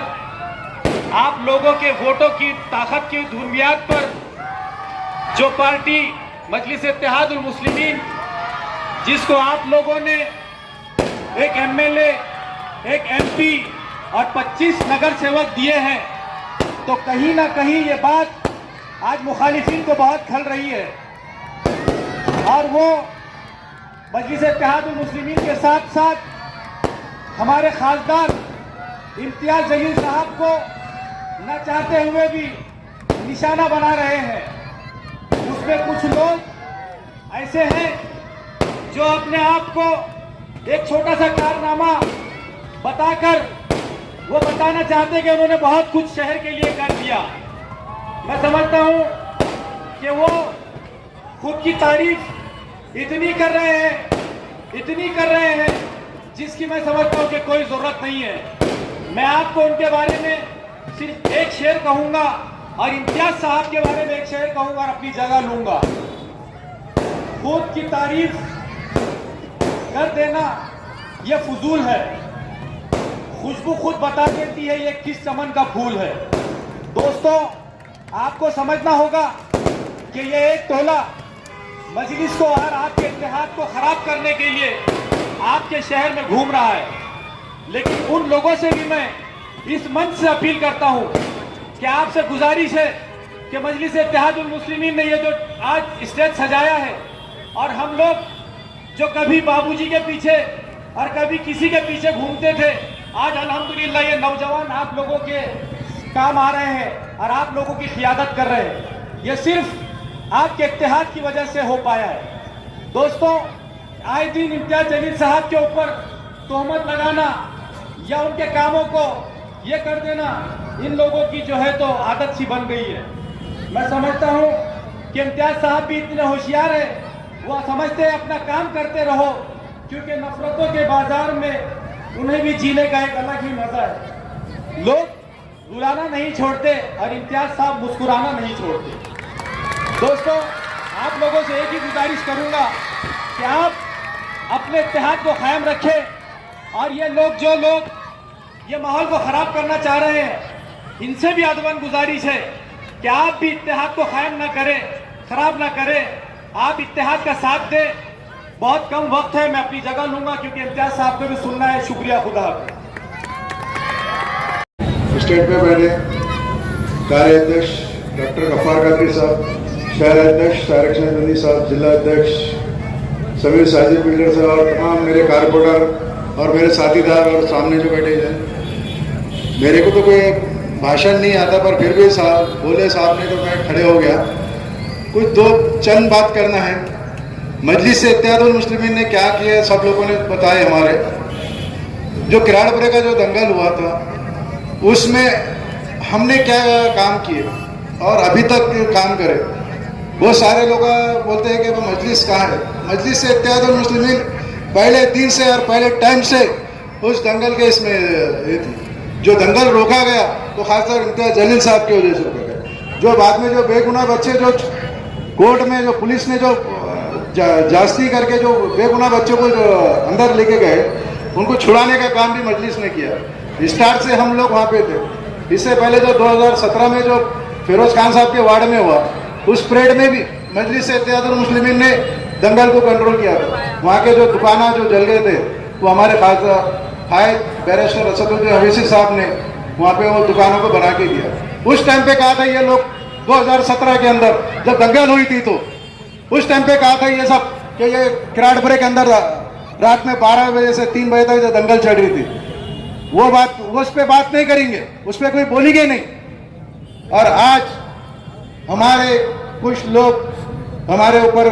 आप लोगों के वोटों की ताकत की बुनियाद पर जो पार्टी मजलिस इत्तेहादुल मुस्लिमीन, जिसको आप लोगों ने एक एमएलए, एक एमपी और 25 नगर सेवक दिए हैं, तो कहीं ना कहीं ये बात आज मुखालिफिन को बहुत खल रही है। और वो मजलिस इत्तेहादुल मुस्लिमीन के साथ साथ हमारे खासदार इम्तियाज जलील साहब को न चाहते हुए भी निशाना बना रहे हैं। उसमें कुछ लोग ऐसे हैं जो अपने आप को एक छोटा सा कारनामा बताकर वो बताना चाहते हैं कि उन्होंने बहुत कुछ शहर के लिए कर दिया। मैं समझता हूं कि वो खुद की तारीफ इतनी कर रहे हैं, इतनी कर रहे हैं, जिसकी मैं समझता हूं कि कोई जरूरत नहीं है। मैं आपको उनके बारे में सिर्फ एक शेर कहूंगा और इम्तियाज साहब के बारे में एक शेर कहूंगा और अपनी जगह लूंगा। खुद की तारीफ कर देना यह फजूल है, खुशबू खुद बता देती है ये किस चमन का फूल है। दोस्तों, आपको समझना होगा कि ये एक टोला मजलिस को और आपके इत्तेहाद को खराब करने के लिए आपके शहर में घूम रहा है। लेकिन उन लोगों से भी मैं इस मंच से अपील करता हूं कि आपसे गुजारिश है कि मजलिस इत्तेहादुल मुस्लिमीन ने ये जो आज स्टेज सजाया है, और हम लोग जो कभी बाबूजी के पीछे और कभी किसी के पीछे घूमते थे, आज अल्हम्दुलिल्लाह ये नौजवान आप लोगों के काम आ रहे हैं और आप लोगों की क़ियादत कर रहे हैं। ये सिर्फ आपके इत्तेहाद की वजह से हो पाया है। दोस्तों, आए दिन इम्तियाज जलील साहब के ऊपर तोहमत लगाना या उनके कामों को ये कर देना इन लोगों की जो है तो आदत सी बन गई है। मैं समझता हूँ कि इम्तियाज साहब भी इतने होशियार है, वो समझते हैं अपना काम करते रहो, क्योंकि नफरतों के बाजार में उन्हें भी जीने का एक अलग ही मजा है। लोग बुलाना नहीं छोड़ते और इम्तियाज साहब मुस्कुराना नहीं छोड़ते। दोस्तों, आप लोगों से एक ही गुजारिश करूंगा कि आप अपने इत्तेहाद को कायम रखें, और ये लोग जो लोग ये माहौल को खराब करना चाह रहे हैं, इनसे भी अदबन गुजारिश है कि आप भी इत्तेहाद को कायम ना करें, खराब ना करें, आप इत्तेहाद का साथ दें। बहुत कम वक्त है, मैं अपनी जगह लूंगा क्योंकि इम्तियाज साहब को भी सुनना है। शुक्रिया, खुदा हाफिज़। स्टेट में बैठे कार्याध्यक्ष डॉक्टर गफ्फार कादरी साहब, शहर अध्यक्ष तारिक नक्शबंदी साहब, जिला अध्यक्ष समीर साजिद बिल्डर साहब और तमाम मेरे कारपोरेटर और मेरे साथीदार और सामने जो बैठे हैं। मेरे को तो कोई भाषण नहीं आता, पर फिर भी साहब बोले साहब ने तो मैं खड़े हो गया। कुछ दो चंद बात करना है। मजलिस इत्तेहादुल मुस्लिमीन ने क्या किया सब लोगों ने बताया। हमारे जो किराड़पुरे का जो दंगल हुआ था उसमें हमने क्या काम किए और अभी तक काम करे। बहुत सारे लोग बोलते हैं कि वो मजलिस कहाँ है। मजलिस से इत्तेहादुल मुस्लिमीन पहले दिन से और पहले टाइम से उस दंगल के इसमें ये थी। जो दंगल रोका गया तो खासकर इम्तियाज जलील साहब की वजह से रोका गया। जो बाद में जो बेगुनाह बच्चे जो कोर्ट में जो पुलिस ने जो जास्ती करके जो बेगुनाह बच्चों को जो अंदर लेके गए, उनको छुड़ाने का काम भी मजलिस ने किया। स्टार्ट से हम लोग वहाँ पे थे। इससे पहले जो 2017 में जो फिरोज खान साहब के वार्ड में हुआ, उस परेड में भी मजलिस से इत्तेहादुल मुस्लिमीन ने दंगल को कंट्रोल किया था। वहाँ के जो दुकाना जो जल गए थे वो हमारे फायद बैरिस्टर असदुद्दीन अवैसी साहब ने वहाँ पे वो दुकानों को बना के दिया। उस टाइम पे कहा था ये लोग 2017 के अंदर जब दंगल हुई थी तो उस टाइम पे कहा था ये सब कि ये किराड़पुरे के अंदर रात में 12 बजे से 3 बजे तक जो दंगल चढ़ रही थी, वो बात उस पर बात नहीं करेंगे, उस पर कोई बोलेंगे नहीं। और आज हमारे कुछ लोग हमारे ऊपर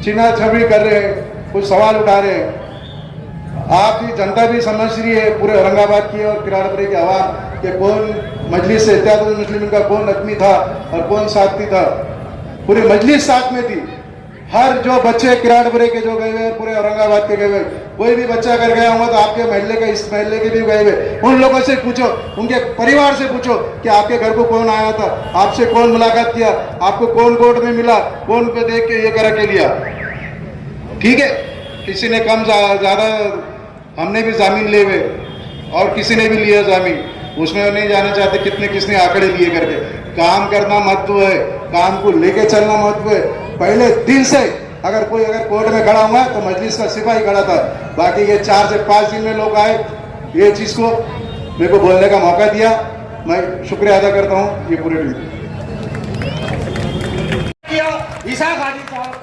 छीना छबी कर रहे हैं, कुछ सवाल उठा रहे हैं। आप भी जनता भी समझ रही है पूरे औरंगाबाद की और किराड़पुरे की आवाम कि कौन मजलिस से इत्तेहादुल मुस्लिमीन का कौन आदमी था और कौन साथी था। पूरी मजलिस साथ में थी। हर जो बच्चे किराड़पुरे के जो गए हुए, पूरे औरंगाबाद के गए हुए, कोई भी बच्चा अगर गया हुआ तो आपके महल्ले का, इस महल्ले के भी गए हुए, उन लोगों से पूछो, उनके परिवार से पूछो कि आपके घर को कौन आया था, आपसे कौन मुलाकात किया, आपको कौन कोर्ट में मिला, कौन पे देख के ये करा के लिया। ठीक है, किसी ने कम ज्यादा, हमने भी जामीन ले हुए और किसी ने भी लिया जामीन, उसमें नहीं जाना चाहते कितने किसने आंकड़े लिए करके। काम करना महत्व है, काम को लेके चलना महत्व है। पहले दिन से अगर कोई कोर्ट में खड़ा हुआ तो मजलिस का सिपाही खड़ा था। बाकी ये 4 से 5 दिन में लोग आए, ये चीज को मेरे को बोलने का मौका दिया, मैं शुक्रिया अदा करता हूँ। ये पूरे ईसा खादी साहब,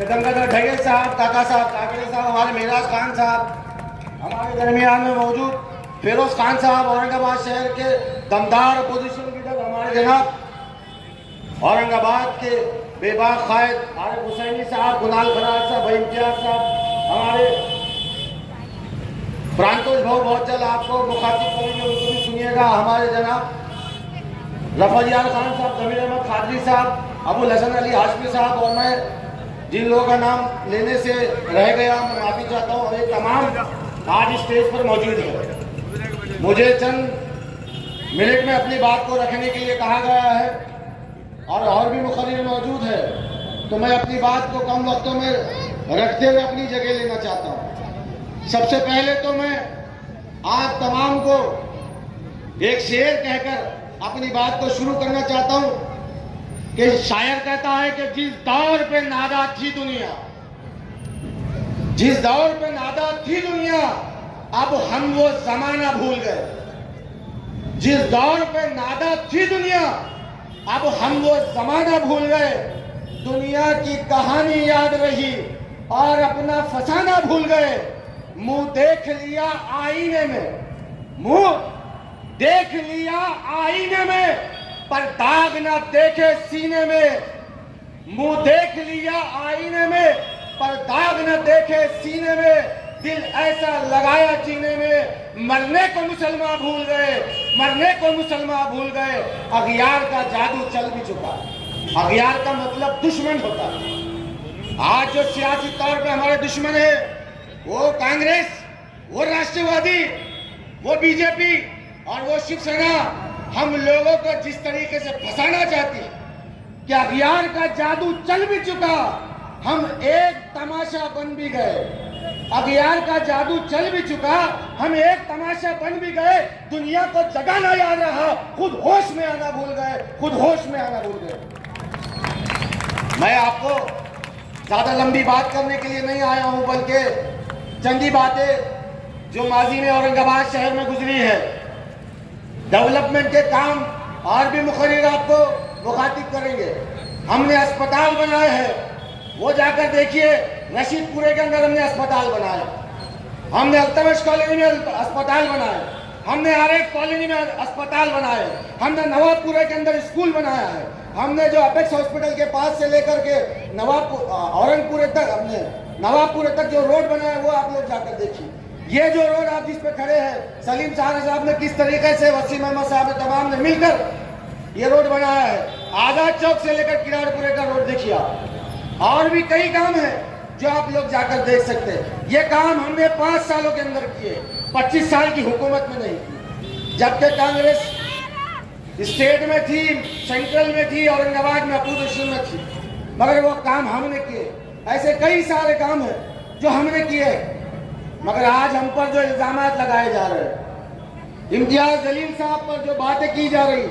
गंगाधर ढगेल साहब, काका साहब, काकड़े साहब, हमारे मेराज खान साहब, हमारे दरमियान में मौजूद फिरोज खान साहब, औरंगाबाद शहर के दमदार अपोजिशन लीडर हमारे जनाब औरंगाबाद के बेबाक कायद आरिफ हुसैनी साहब, कुणाल फराज साहब, भाई इम्तियाज साहब, हमारे प्रांतोष भाव बहुत जल्द आपको मुखातिब करेंगे, उनको भी सुनिएगा। हमारे जनाब रफाजियाल खान साहब, जमीर अहमद खादरी साहब, अबुल हसन अली हाशमी साहब, और मैं जिन लोगों का नाम लेने से रह गया मैं माफी चाहता हूँ। और ये तमाम आज स्टेज पर मौजूद है। मुझे चंद मिनट में अपनी बात को रखने के लिए कहा गया है और भी मुखर्रिर मौजूद है, तो मैं अपनी बात को कम वक्तों में रखते हुए अपनी जगह लेना चाहता हूँ। सबसे पहले तो मैं आप तमाम को एक शेर कहकर अपनी बात को शुरू करना चाहता हूँ कि शायर कहता है कि जिस दौर पे नादा थी दुनिया, जिस दौर पे नादा थी दुनिया, अब हम वो जमाना भूल गए। जिस दौर पे नादा थी दुनिया, अब हम वो जमाना भूल गए। दुनिया की कहानी याद रही और अपना फसाना भूल गए। मुंह देख लिया आईने में, मुंह देख लिया आईने में, पर दाग ना देखे सीने में। मुंह देख लिया आईने में, पर दाग न देखे सीने में। दिल ऐसा लगाया जीने में, मरने को मुसलमान भूल गए, मरने को मुसलमान भूल गए। अगियार का जादू चल भी चुका। अगियार का मतलब दुश्मन होता है। आज जो सियासी तौर पे हमारे दुश्मन है वो कांग्रेस, वो राष्ट्रवादी, वो बीजेपी और वो शिवसेना हम लोगों को जिस तरीके से फंसाना चाहती है कि अगियार का जादू चल भी चुका, हम एक तमाशा बन भी गए। अगियार का जादू चल भी चुका, हम एक तमाशा बन भी गए। दुनिया को जगाना याद रहा, खुद होश में आना भूल गए, खुद होश में आना भूल गए। मैं आपको ज्यादा लंबी बात करने के लिए नहीं आया हूं, बल्कि चंदी बातें जो माजी में औरंगाबाद शहर में गुजरी है, डेवलपमेंट के काम और भी मुखर्रिर आपको मुखातिब करेंगे। हमने अस्पताल बनाए हैं, वो जाकर देखिए। रशीदपुरे के अंदर हमने अस्पताल बनाया, हमने अल्तमश कॉलोनी में अस्पताल बनाया, हमने आरएफ कॉलोनी में अस्पताल बनाए, हमने नवाबपुरे के अंदर स्कूल बनाया है, हमने जो अपेक्स हॉस्पिटल के पास से लेकर के औरंगपुरे तक, हमने नवाबपुरे तक जो रोड बनाया वो आप लोग जाकर देखिए। ये जो रोड आप जिस पे खड़े हैं, सलीम साहब ने किस तरीके से, वसीम अहमद साहब ने तमाम ने मिलकर ये रोड बनाया है। आजाद चौक से लेकर किराड़पुरे का रोड देखिए आप। और भी कई काम है जो आप लोग जाकर देख सकते हैं। ये काम हमने 5 सालों के अंदर किए, 25 साल की हुकूमत में नहीं की। जबकि कांग्रेस स्टेट में थी, सेंट्रल में थी, औरंगाबाद में अपोजिशन में थी, मगर वो काम हमने किए। ऐसे कई सारे काम है जो हमने किए, मगर आज हम पर जो इल्जामात लगाए जा रहे हैं, इम्तियाज जलील साहब पर जो बातें की जा रही,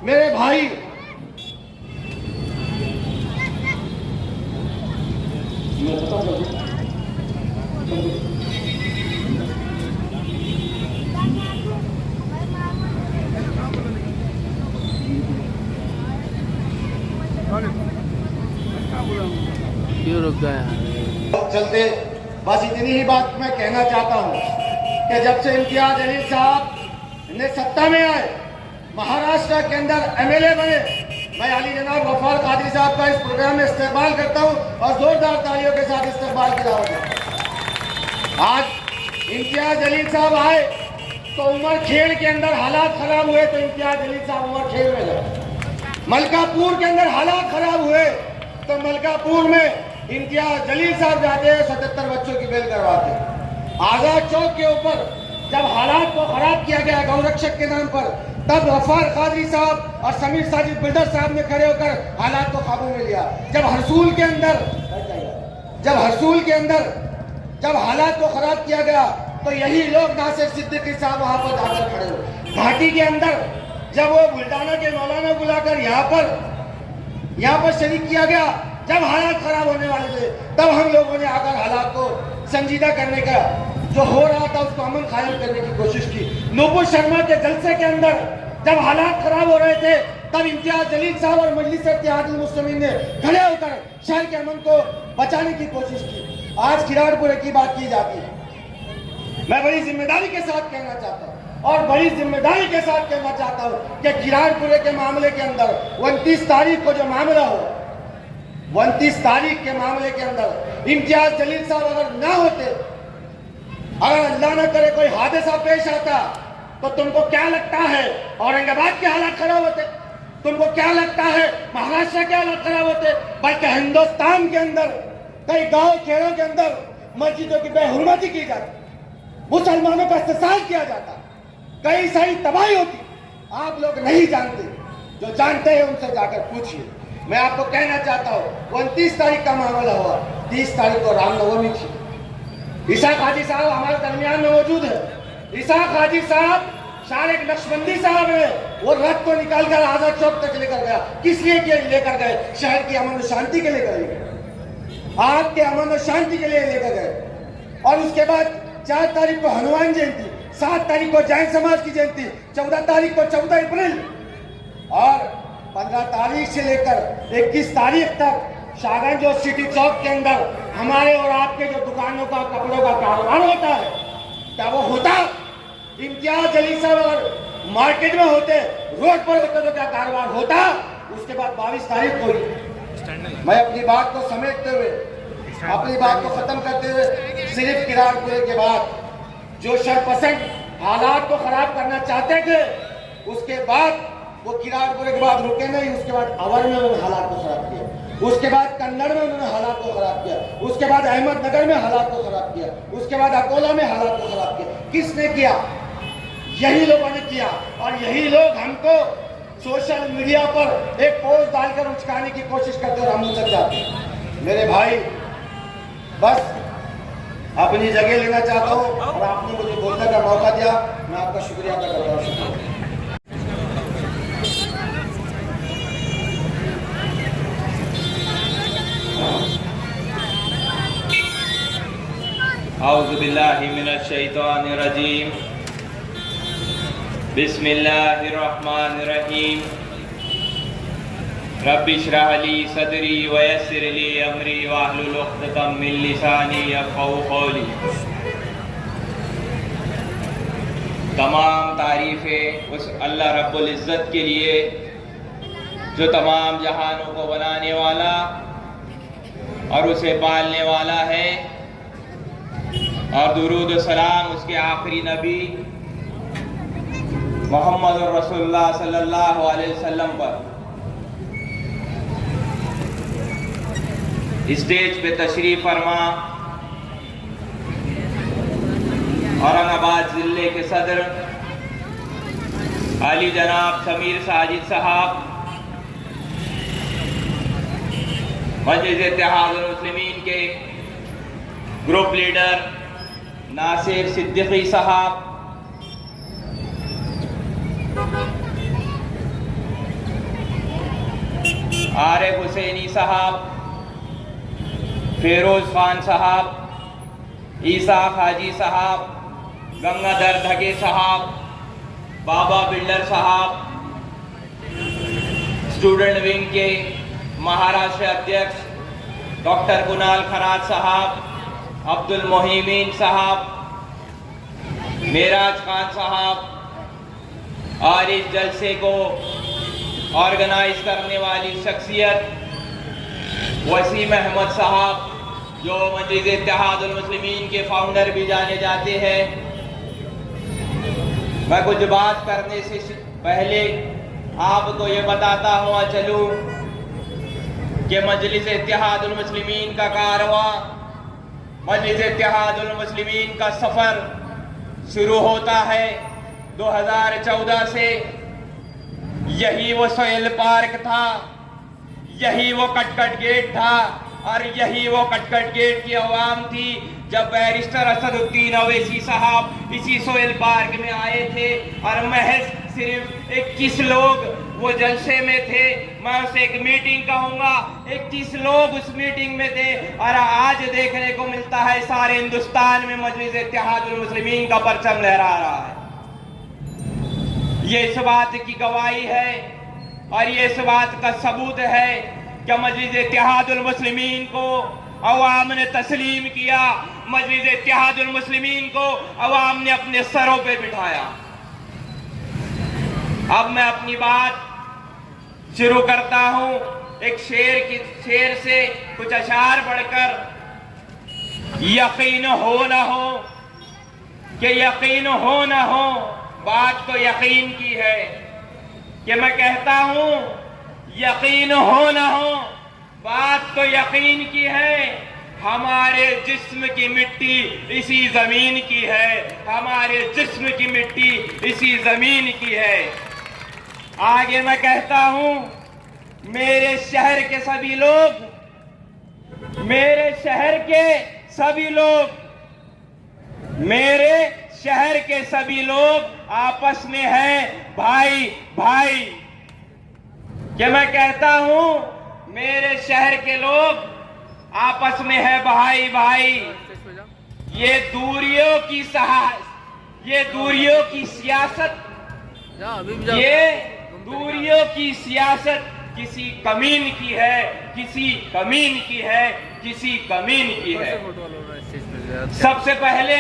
मेरे भाई क्यों रुक गया? चलते बस इतनी ही बात मैं कहना चाहता हूँ कि जब से इम्तियाज जलील साहब ने सत्ता में आए, महाराष्ट्र के अंदर एमएलए बने, मैं अली जनाब गफ्फार कादरी साहब का इस प्रोग्राम में इस्तेमाल करता हूँ और जोरदार तालियों के साथ इस्तेमाल की दावत है। आज इम्तियाज जलील साहब आए तो उमर खेल के अंदर हालात खराब हुए तो इम्तियाज जलील साहब उमर खेल में गए। मलकापुर के अंदर हालात खराब हुए तो मलकापुर में इम्तियाज जलील साहब जाते हैं, 77 बच्चों की बेल करवाते हैं। आजाद चौक के ऊपर जब हालात को खराब किया गया गौरक्षक के नाम पर, तब गफ्फार कादरी साहब और समीर साजिद बिल्डर साहब ने खड़े होकर हालात को काबू में लिया। जब हरसूल के अंदर जब हालात को खराब किया गया तो यही लोग नासिर सिद्दीकी साहब वहां पर जाकर खड़े हुए। घाटी के अंदर जब वो बुल्डाना के मौलाना बुलाकर यहाँ पर शरीक किया गया, जब हालात खराब होने वाले थे, तब हम लोगों ने आकर हालात को संजीदा करने का, जो हो रहा था उसको अमन कायम करने की कोशिश की। नूपुर शर्मा के जलसे के अंदर जब हालात खराब हो रहे थे, तब इम्तियाज जलील साहब और मजलिस इत्तेहादुल मुस्लिमीन ने खड़े होकर शहर के अमन को बचाने की कोशिश की। आज किराड़पुरे की बात की जाती है। मैं बड़ी जिम्मेदारी के साथ कहना चाहता हूँ और बड़ी जिम्मेदारी के साथ कहना चाहता हूँ कि किराड़पुरे के मामले के अंदर 29 तारीख को जो मामला हो, 29 तारीख के मामले के अंदर इम्तियाज जलील साहब अगर ना होते, अगर अल्लाह न करे कोई हादसा पेश आता, तो तुमको क्या लगता है औरंगाबाद के हालात खराब होते? तुमको क्या लगता है महाराष्ट्र के हालात खराब होते? बल्कि हिंदुस्तान के अंदर कई गांव खेड़ों के अंदर मस्जिदों की बेहुरमती की जाती, मुसलमानों का इस्तेसाल किया जाता, कई सारी तबाही होती। आप लोग नहीं जानते, जो जानते हैं उनसे जाकर पूछिए। मैं आपको कहना चाहता हूँ 29 तारीख का मामला हुआ, 30 तारीख को रामनवमी थी। इसाक हाजी साहब हमारे दरमियान में मौजूद है। इसाक हाजी साहब शारिक नक्शबंदी साहब ने वो रथ को निकालकर आजाद चौक तक लेकर गया। किस लिए लेकर गए? शहर की अमन और शांति के लिए गए, आपके अमन और शांति के लिए लेकर गए। और उसके बाद 4 तारीख को हनुमान जयंती, 7 तारीख को जैन समाज की जयंती, 14 तारीख को 14 अप्रैल और 15 तारीख से लेकर 21 तारीख तक शाहगंज और सिटी चौक के अंदर हमारे और आपके जो दुकानों का कपड़ों का कारोबार होता है, क्या वो होता? इम्तियाज जलील साहब अगर मार्केट में होते, रोड पर होते तो क्या कारोबार होता? उसके बाद 22 तारीख को ही मैं अपनी बात को समेटते हुए, अपनी बात को खत्म करते हुए, सिर्फ किराड़पुरे के बाद जो शरपसंद हालात को खराब करना चाहते थे, उसके बाद वो किराड़पुरे के बाद रुके नहीं। उसके बाद अवर में उन्होंने हालात को खराब किया, उसके बाद कन्नड़ में उन्होंने हालात को खराब किया, उसके बाद अहमदनगर में हालात को खराब किया, उसके बाद अकोला में हालात को खराब किया। किसने किया? यही लोगों ने किया। और यही लोग हमको सोशल मीडिया पर एक पोस्ट डालकर उचकाने की कोशिश करते और हम उचक जाते हैं। मेरे भाई, बस अपनी जगह लेना चाहता हूँ और आपने मुझे बोलने का मौका दिया, मैं आपका शुक्रिया अदा करता हूँ। शुक्रिया। औज़ुबिल्लाहि मिनश्शैतानिर्रजीम बिस्मिल्लाहिर्रहमानिर्रहीम रब्बि इश्रह ली सदरी वयस्सिर ली अमरी वाहलुल उक़्दतम मिन लिसानी यफ़क़हू क़ौली। तमाम तारीफ़ें उस अल्लाह रब्बुल इज़्ज़त के लिए जो तमाम जहानों को बनाने वाला और उसे पालने वाला है, और दुरूद सलाम उसके आखिरी नबी मोहम्मद रसूलुल्लाह सल्लल्लाहु अलैहि वसल्लम पर स्टेज पे तशरीफ फरमा औरंगाबाद जिले के सदर आली जनाब समीर साजिद साहब, मजलिस इत्तेहादुल मुस्लिमीन के ग्रुप लीडर नासिर सिद्दीकी साहब, आरिफ हुसैनी साहब, फेरोज खान साहब, ईसा खाजी साहब, गंगाधर धगे साहब, बाबा बिल्डर साहब, स्टूडेंट विंग के महाराष्ट्र अध्यक्ष डॉक्टर कुणाल खराज साहब, अब्दुल मोहिमीन साहब, मेराज खान साहब और इस जलसे को ऑर्गेनाइज करने वाली शख्सियत वसीम अहमद साहब, जो मजलिस इत्तेहादुल मुस्लिमीन के फाउंडर भी जाने जाते हैं। मैं कुछ बात करने से पहले आपको ये बताता हुआ चलूं कि मजलिस इत्तेहादुल मुस्लिमीन का कारवा, मजलिस इत्तेहादुल मुस्लिमीन का सफ़र शुरू होता है 2014 से। यही वो सोहेल पार्क था, यही वो कटकट गेट था और यही वो कटकट गेट की आवाम थी जब बैरिस्टर असदुद्दीन अवैसी साहब इसी सोहेल पार्क में आए थे और महज सिर्फ 21 लोग वो जलसे में थे। मैं उसे एक मीटिंग कहूंगा, 21 लोग उस मीटिंग में थे और आज देखने को मिलता है सारे हिंदुस्तान में मजलिस इत्तेहादुल मुस्लिमीन का परचम लहरा रहा है। ये इस बात की गवाही है और ये इस बात का सबूत है कि मजलिस इत्तेहादुल मुस्लिमीन को अवाम ने तस्लीम किया, मजलिस इत्तेहादुल मुस्लिमीन को अवाम ने अपने सरों पे बिठाया। अब मैं अपनी बात शुरू करता हूं एक शेर से कुछ अशार पढ़कर। यकीन हो न हो कि यकीन हो न हो, बात तो यकीन की है कि मैं कहता हूं यकीन हो न हो, बात तो यकीन की है। हमारे जिस्म की मिट्टी इसी जमीन की है, हमारे जिस्म की मिट्टी इसी जमीन की है। आगे मैं कहता हूं मेरे शहर के सभी लोग, मेरे शहर के सभी लोग, मेरे शहर के सभी लोग आपस में हैं भाई भाई। कि मैं कहता हूं मेरे शहर के लोग आपस में है भाई भाई। ये दूरियों की ये दूरियों की सियासत, ये दूरियों की सियासत किसी कमीन की है, किसी कमीन की है, किसी कमीन की है। सबसे पहले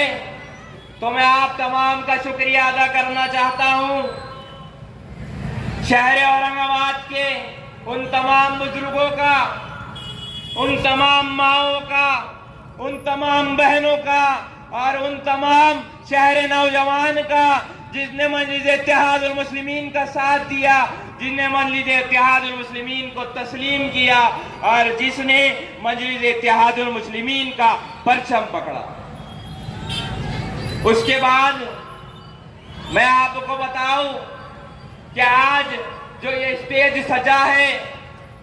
तो मैं आप तमाम का शुक्रिया अदा करना चाहता हूं, शहर औरंगाबाद के उन तमाम बुजुर्गों का, उन तमाम माओं का, उन तमाम बहनों का और उन तमाम शहर नौजवान का जिसने मजलिस इत्तेहादुल मुस्लिमीन का साथ दिया, जिसने मजलिस इत्तेहादुल मुस्लिमीन को तस्लीम किया और जिसने मजलिस इत्तेहादुल मुस्लिमीन का परचम पकड़ा। उसके बाद मैं आपको बताऊं कि आज जो ये स्टेज सजा है,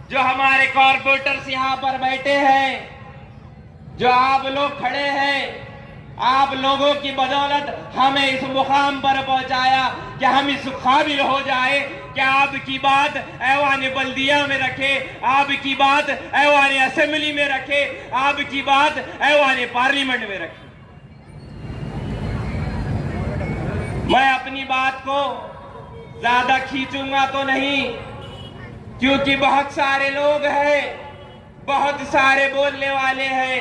जो हमारे कॉर्पोरेटर्स यहाँ पर बैठे हैं, जो आप लोग खड़े हैं, आप लोगों की बदौलत हमें इस मुकाम पर पहुंचाया कि हम इस काबिल हो जाए कि आपकी बात ऐवान बल्दिया में रखे, आपकी बात ऐवान असेंबली में रखे, आपकी बात ऐवान पार्लियामेंट में रखे। मैं अपनी बात को ज्यादा खींचूंगा तो नहीं, क्योंकि बहुत सारे लोग हैं, बहुत सारे बोलने वाले हैं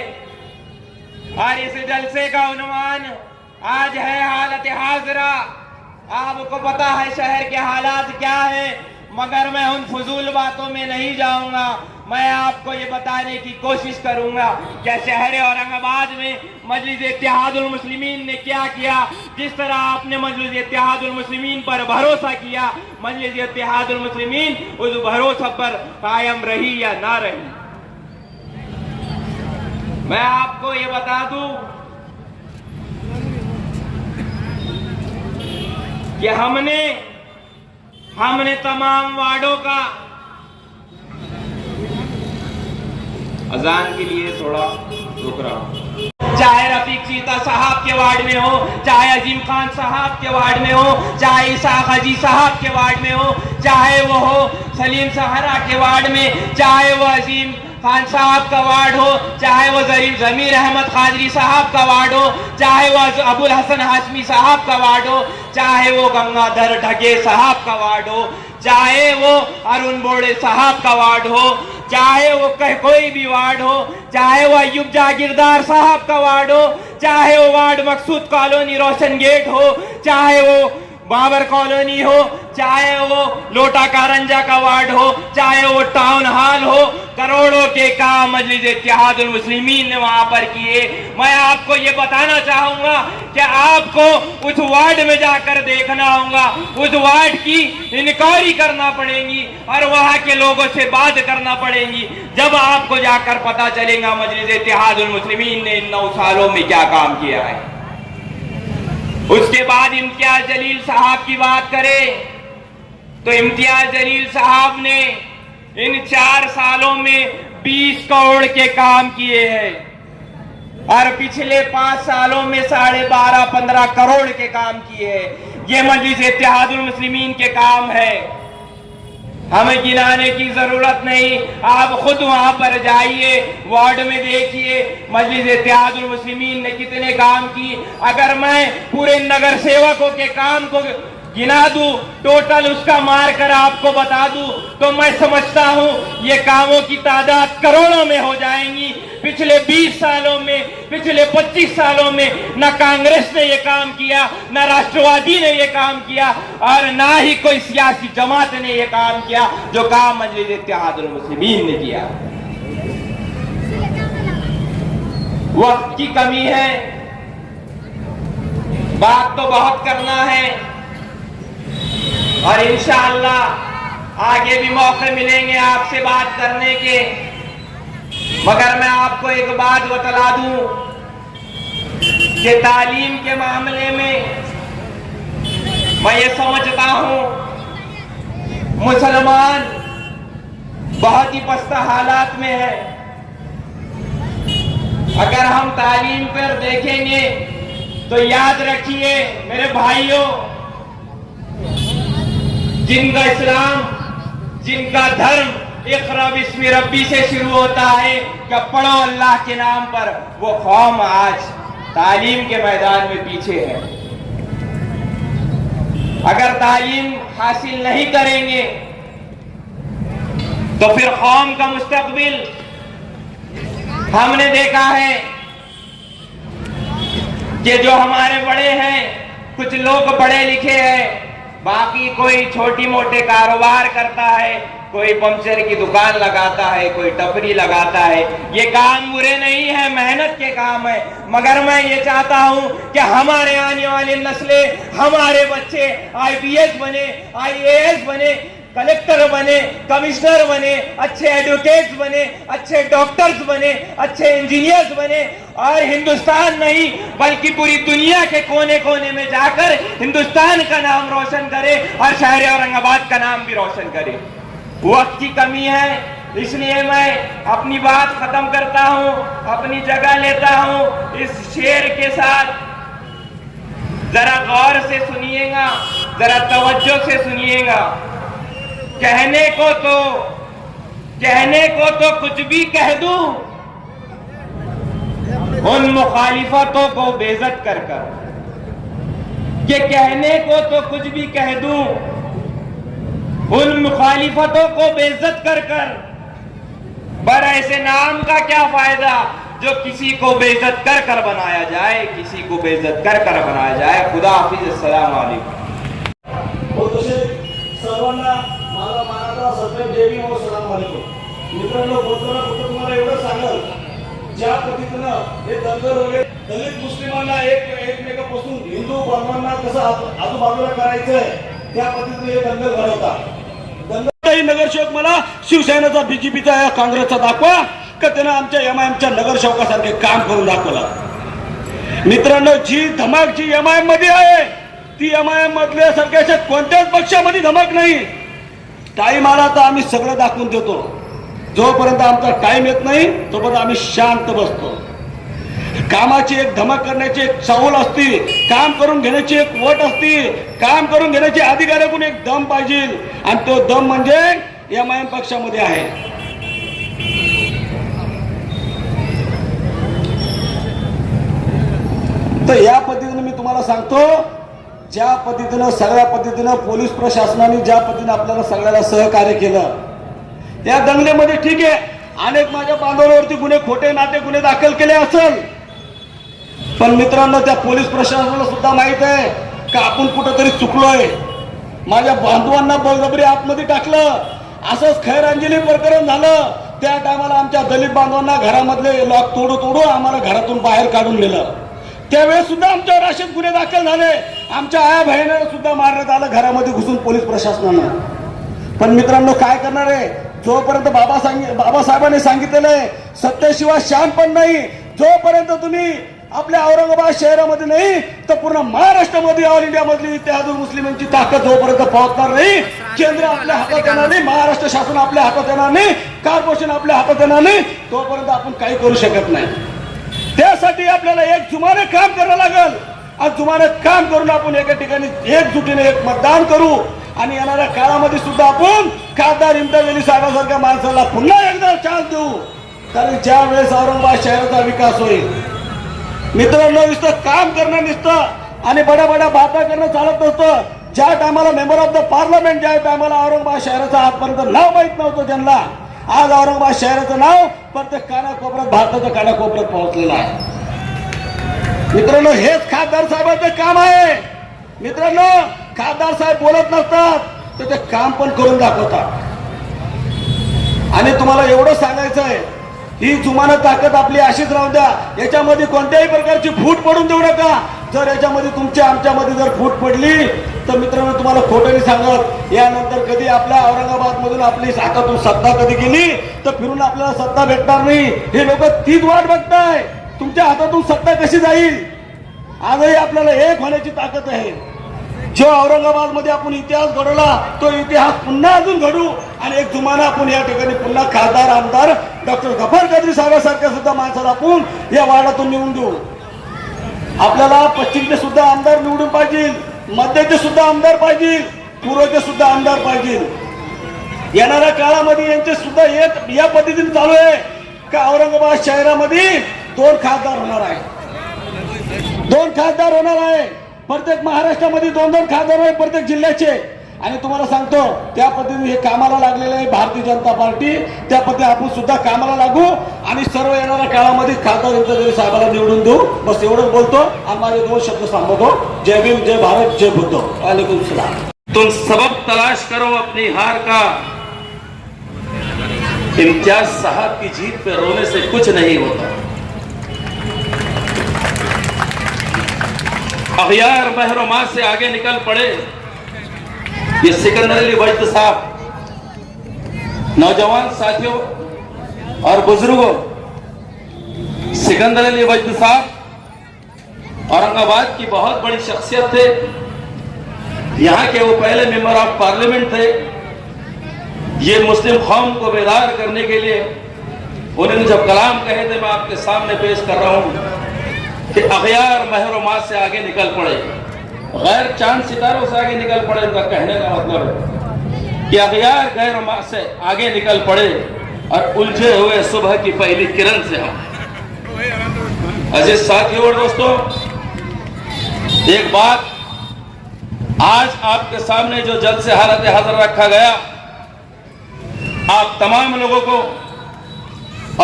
और इस जलसे का उन्वान आज है हालत हाजरा। आपको पता है शहर के हालात क्या है। मगर मैं उन फजूल बातों में नहीं जाऊंगा। मैं आपको ये बताने की कोशिश करूंगा कि शहर औरंगाबाद में मजलिस इत्तेहादुल मुस्लिमीन ने क्या किया। जिस तरह आपने मजलिस इत्तेहादुल मुस्लिमीन पर भरोसा किया, मजलिस इत्तेहादुल मुस्लिमीन उस भरोसा पर कायम रही या ना रही। मैं आपको ये बता दूं कि हमने तमाम वार्डों का, अजान के लिए थोड़ा रुक रहा हूं, चाहे रफीक चीता साहब के वार्ड में हो, चाहे अजीम खान साहब के वार्ड में हो, चाहे इसाक हाजी साहब के वार्ड में हो, चाहे वो हो सलीम सहरा के वार्ड में, चाहे वो अजीम खान साहब का वार्ड हो, चाहे वो जमीर अहमद कादरी साहब का वार्ड हो, चाहे वो अबुल हसन हाशमी साहब का वार्ड हो, चाहे वो गंगाधर ढगे साहब का वार्ड हो, चाहे वो अरुण बोड़े साहब का वार्ड हो, चाहे वो कोई भी वार्ड हो, चाहे वो अय्यूब जागीरदार साहब का वार्ड हो, चाहे वो वार्ड मकसूद कॉलोनी रोशन गेट हो, चाहे वो बाबर कॉलोनी हो, चाहे वो लोटा कारंजा का वार्ड हो, चाहे वो टाउन हॉल हो, करोड़ों के काम मजलिस इत्तेहादुल मुस्लिमीन ने वहां पर किए। मैं आपको ये बताना चाहूंगा कि आपको उस वार्ड में जाकर देखना होगा, उस वार्ड की इंक्वायरी करना पड़ेगी और वहां के लोगों से बात करना पड़ेगी, जब आपको जाकर पता चलेगा मजलिस इत्तेहादुल मुस्लिमीन ने इन 9 सालों में क्या काम किया है। उसके बाद इम्तियाज जलील साहब की बात करें तो इम्तियाज जलील साहब ने इन 4 सालों में 20 करोड़ के काम किए हैं और पिछले 5 सालों में 12.5-15 करोड़ के काम किए हैं। ये मजलिस इत्तेहादुल मुस्लिमीन के काम है, हमें गिनाने की जरूरत नहीं। आप खुद वहां पर जाइए, वार्ड में देखिए मजलिस इत्तेहादुल मुस्लिमीन ने कितने काम की। अगर मैं पूरे नगर सेवकों के काम को गिना दूं, टोटल उसका मार कर आपको बता दूं, तो मैं समझता हूं ये कामों की तादाद करोड़ों में हो जाएंगी। पिछले 20 सालों में, पिछले 25 सालों में न कांग्रेस ने ये काम किया, न राष्ट्रवादी ने ये काम किया और ना ही कोई सियासी जमात ने ये काम किया जो काम मजलिस इत्तेहादुल मुस्लिमीन ने किया। वक्त की कमी है, बात तो बहुत करना है और इंशाअल्लाह आगे भी मौके मिलेंगे आपसे बात करने के। मगर मैं आपको एक बात बतला दूं कि तालीम के मामले में मैं ये समझता हूं मुसलमान बहुत ही पस्ता हालात में है। अगर हम तालीम पर देखेंगे तो याद रखिए मेरे भाइयों, जिनका इस्लाम, जिनका धर्म इक़रा बिस्मि रब्बी से शुरू होता है कि पढ़ो अल्लाह के नाम पर, वो कौम आज तालीम के मैदान में पीछे है। अगर तालीम हासिल नहीं करेंगे तो फिर कौम का मुस्तकबिल, हमने देखा है कि जो हमारे बड़े हैं, कुछ लोग पढ़े लिखे हैं, बाकी कोई छोटी मोटे कारोबार करता है, कोई पंचर की दुकान लगाता है, कोई टपरी लगाता है। ये काम बुरे नहीं है, मेहनत के काम है। मगर मैं ये चाहता हूं कि हमारे आने वाली नस्लें, हमारे बच्चे IPS बने, IAS बने, कलेक्टर बने, कमिश्नर बने, अच्छे एडवोकेट्स बने, अच्छे डॉक्टर्स बने, अच्छे इंजीनियर्स बने और हिंदुस्तान नहीं बल्कि पूरी दुनिया के कोने कोने में जाकर हिंदुस्तान का नाम रोशन करे और शहर औरंगाबाद का नाम भी रोशन करे। वक्त की कमी है, इसलिए मैं अपनी बात खत्म करता हूं, अपनी जगह लेता हूं इस शेर के साथ। जरा गौर से सुनिएगा, जरा तवज्जो से सुनिएगा। कहने को तो कुछ भी कह दूं उन मुखालिफतों को बेइज्जत कर कर, कि कहने को तो कुछ भी कह दूं उन मुखालिफतों को बेइज्जत कर कर, पर ऐसे नाम का क्या फायदा जो किसी को बेइज्जत कर कर बनाया जाए, किसी को बेइज्जत कर कर बनाया जाए। खुदा हाफिज, अस्सलाम वालेकुम। सर्वांना बाळासाहेब जय भीम और सलाम वालेकुम. मित्रांनो, बोलताना फक्त तुम्हाला एवढं सांगाल, ज्या पद्धतीनं हे दंगल वगैरे दलित मुस्लिमांना एकमेकापासून हिंदू बांधवांना कसं आजूबाजूला करायचंय त्या पद्धतीने हे दंगल घडवतात. काही नगरसेवक मला शिवसेनेचा बीजेपीचा या काँग्रेसचा दाखवा का त्यानं आमच्या MIMच्या नगरसेवकासारखे काम करून दाखवला. मित्रांनो, जी धमक जी MIM मध्ये आहे ती MIM मधल्या सारख्या कोणत्याच पक्षामध्ये धमक नाही. टाइम आला तर आम्ही सगळं दाखवून देतो. जोपर्यंत आमचा टाइम येत नाही तोपर्यंत आम्ही शांत बसतो. कामाची एक धमक करण्याची एक चाहूल असती, काम करून घेण्याची एक वट असती, काम करून घेण्याची अधिकाऱ्याकडून एक दम पाहिजे आणि तो दम म्हणजे MIM पक्षामध्ये आहे. तर या पद्धतीने मी तुम्हाला सांगतो, ज्या पद्धतीनं सगळ्या पद्धतीनं पोलीस प्रशासनाने ज्या पद्धतीने आपल्याला सगळ्याला सहकार्य केलं त्या दंगलीमध्ये, ठीक आहे, अनेक माझ्या बांधवांवरती गुन्हे, खोटे नाटे गुन्हे दाखल केले असेल, पण मित्रांनो त्या पोलीस प्रशासनाला सुद्धा माहित आहे का आपण कुठंतरी चुकलोय. माझ्या बांधवांना बळजबरी आतमध्ये टाकलं. असंच खैरांजली प्रकरण झालं. त्या टायमाला आमच्या दलित बांधवांना घरामधले लॉक तोडू आम्हाला घरातून बाहेर काढून नेलं. त्यावेळेस सुद्धा आमच्यावर असेच गुन्हे दाखल झाले. आमच्या आया बहिणीला सुद्धा मारण्यात आलं घरामध्ये घुसून पोलीस प्रशासनानं. पण मित्रांनो, काय करणार आहे, जोपर्यंत बाबासाहेबांनी सांगितलेलं आहे सत्तेशिवाय शान पण नाही, जोपर्यंत तुम्ही आपल्या औरंगाबाद शहरामध्ये नाही तर पूर्ण महाराष्ट्रामध्ये ऑल इंडिया मधली इत्तेहादुल मुस्लिमांची ताकद जोपर्यंत पोहोचणार नाही, केंद्र आपल्या हातात येणार नाही, महाराष्ट्र शासन आपल्या हातात येणार नाही, कॉर्पोरेशन आपल्या हातात येणार नाही, तोपर्यंत आपण काही करू शकत नाही. त्यासाठी आपल्याला एकजुमाने काम करावं लागेल. आज जुमाने काम करून आपण एका ठिकाणी एकजुटीने एक मतदान करू आणि येणाऱ्या काळामध्ये सुद्धा आपण खासदार इम्तियाज अली साहेबांसारख्या माणसाला पुन्हा एकदा चान्स देऊ. कारण ज्या वेळेस औरंगाबाद शहराचा विकास होईल, मित्रांनो, नुसतं काम करणं नसतं आणि बड्या बड्या बाता करणं चालत नसतं. ज्या टायमाला मेंबर ऑफ द पार्लमेंट ज्या टायमाला औरंगाबाद शहराचं आजपर्यंत नाव माहीत नव्हतं ज्यांना, आज औरंगाबाद शहराचं नाव प्रत्येक कानाकोपऱ्यात, भारताच्या कानाकोपऱ्यात पोहोचलेलं आहे. मित्रांनो, हेच खासदार साहेबांचं काम आहे. मित्रांनो, खासदार साहेब बोलत नसतात तर ते काम पण करून दाखवतात. आणि तुम्हाला एवढं सांगायचं आहे, ही जुमानत ताकद आपली अशीच राहू द्या. याच्यामध्ये कोणत्याही प्रकारची फूट पडून देऊ नका. जर याच्यामध्ये तुमच्या आमच्यामध्ये जर फूट पडली तर मित्रांनो, तुम्हाला खोटं नाही सांगत, यानंतर कधी आपल्या औरंगाबाद मधून आपली हातातून सत्ता कधी गेली तर फिरून आपल्याला सत्ता भेटणार नाही. हे लोक तीच वाट बघताय, तुमच्या हातातून सत्ता कशी जाईल. आजही आपल्याला एक होण्याची ताकद आहे. जो औरंगाबाद मध्ये आपण इतिहास घडवला तो इतिहास पुन्हा अजून घडू आणि एक जुमाना आपण या ठिकाणी पुन्हा खासदार आमदार डॉक्टर गफार कादरी साहेबांसारख्या सुद्धा माणसाला आपण या वार्डातून निवडून देऊ. आपल्याला पश्चिमचे सुद्धा आमदार निवडून पाहिजे, मध्याचे सुद्धा आमदार पाहिजे, पूर्वचे सुद्धा आमदार पाहिजे. येणाऱ्या काळामध्ये यांचे सुद्धा एक या पद्धतीने चालू आहे का औरंगाबाद शहरामध्ये 2 खासदार होणार आहे, 2 खासदार होणार आहे. प्रत्येक महाराष्ट्रामध्ये 2-2 खासदार आहे प्रत्येक जिल्ह्याचे. आणि तुम्हाला सांगतो त्या पद्धतीने हे कामाला लागलेले आहे भारतीय जनता पार्टी. त्या पद्धतीने आपण सुद्धा कामाला लागू आणि सर्व येणाऱ्या काळामध्ये खासदार इम्तियाज अली साहेबांना निवडून देऊ. बस एवढंच बोलतो आणि माझे 2 शब्द सांगतो. जय भीम, जय भारत, जय बुद्ध. वालेकुम सलाम. तुम सबब तलाश करो अपनी हार का, इम्तियाज साहब की जीत पे रोने से कुछ नहीं होता. अखियार महरुमा से आगे निकल पड़े. ये सिकंदर अली वजद साहब, नौजवान साथियों और बुजुर्गों, सिकंदर अली वजद साहब औरंगाबाद की बहुत बड़ी शख्सियत थे. यहाँ के वो पहले मेंबर ऑफ पार्लियामेंट थे. ये मुस्लिम कौम को बेदार करने के लिए उन्होंने जब कलाम कहे थे, मैं आपके सामने पेश कर रहा हूँ कि अखियार महरुमा से आगे निकल पड़े, गैर चांद सितारों से आगे निकल पड़े. उनका कहने का मतलब है कि अखियार गैर से आगे निकल पड़े और उलझे हुए सुबह की पहली किरण से हम. अजीज साथियों और दोस्तों, एक बात आज आपके सामने जो जल्द से हालत हाजिर रखा गया, आप तमाम लोगों को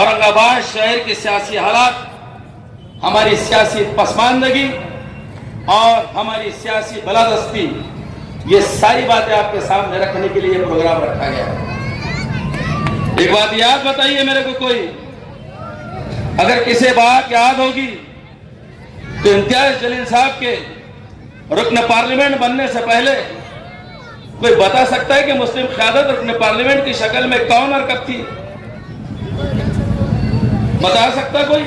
औरंगाबाद शहर के सियासी हालात, हमारी सियासी पसमानदगी और हमारी सियासी बलादस्ती, ये सारी बातें आपके सामने रखने के लिए प्रोग्राम रखा गया. एक बात याद बताइए मेरे को कोई, अगर किसी बात याद होगी तो इम्तियाज जलील साहब के रुकन पार्लियामेंट बनने से पहले कोई बता सकता है कि मुस्लिम क़यादत रुकन पार्लियामेंट की शक्ल में कौन और कब थी? बता सकता कोई?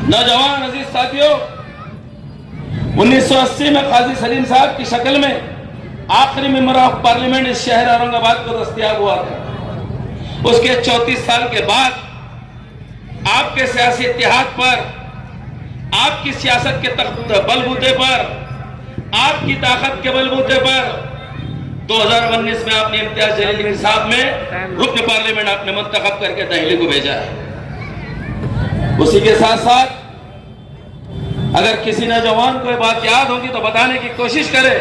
नौजवान अजीज साथियों, 1980 में काजी सलीम साहब की शक्ल में आखिरी मेंबर ऑफ पार्लियामेंट इस शहर औरंगाबाद को दस्तयाब हुआ था। उसके 34 साल के बाद आपके सियासी इत्तेहाद पर, आपकी सियासत के बलबूते पर, आपकी ताकत के बलबूते पर 2019 में आपने इम्तियाज जलील साहब में रुकन पार्लियामेंट आपने मुंतखब करके दिल्ली को भेजा है। उसी के साथ साथ अगर किसी नौजवान को ये बात याद होगी तो बताने की कोशिश करे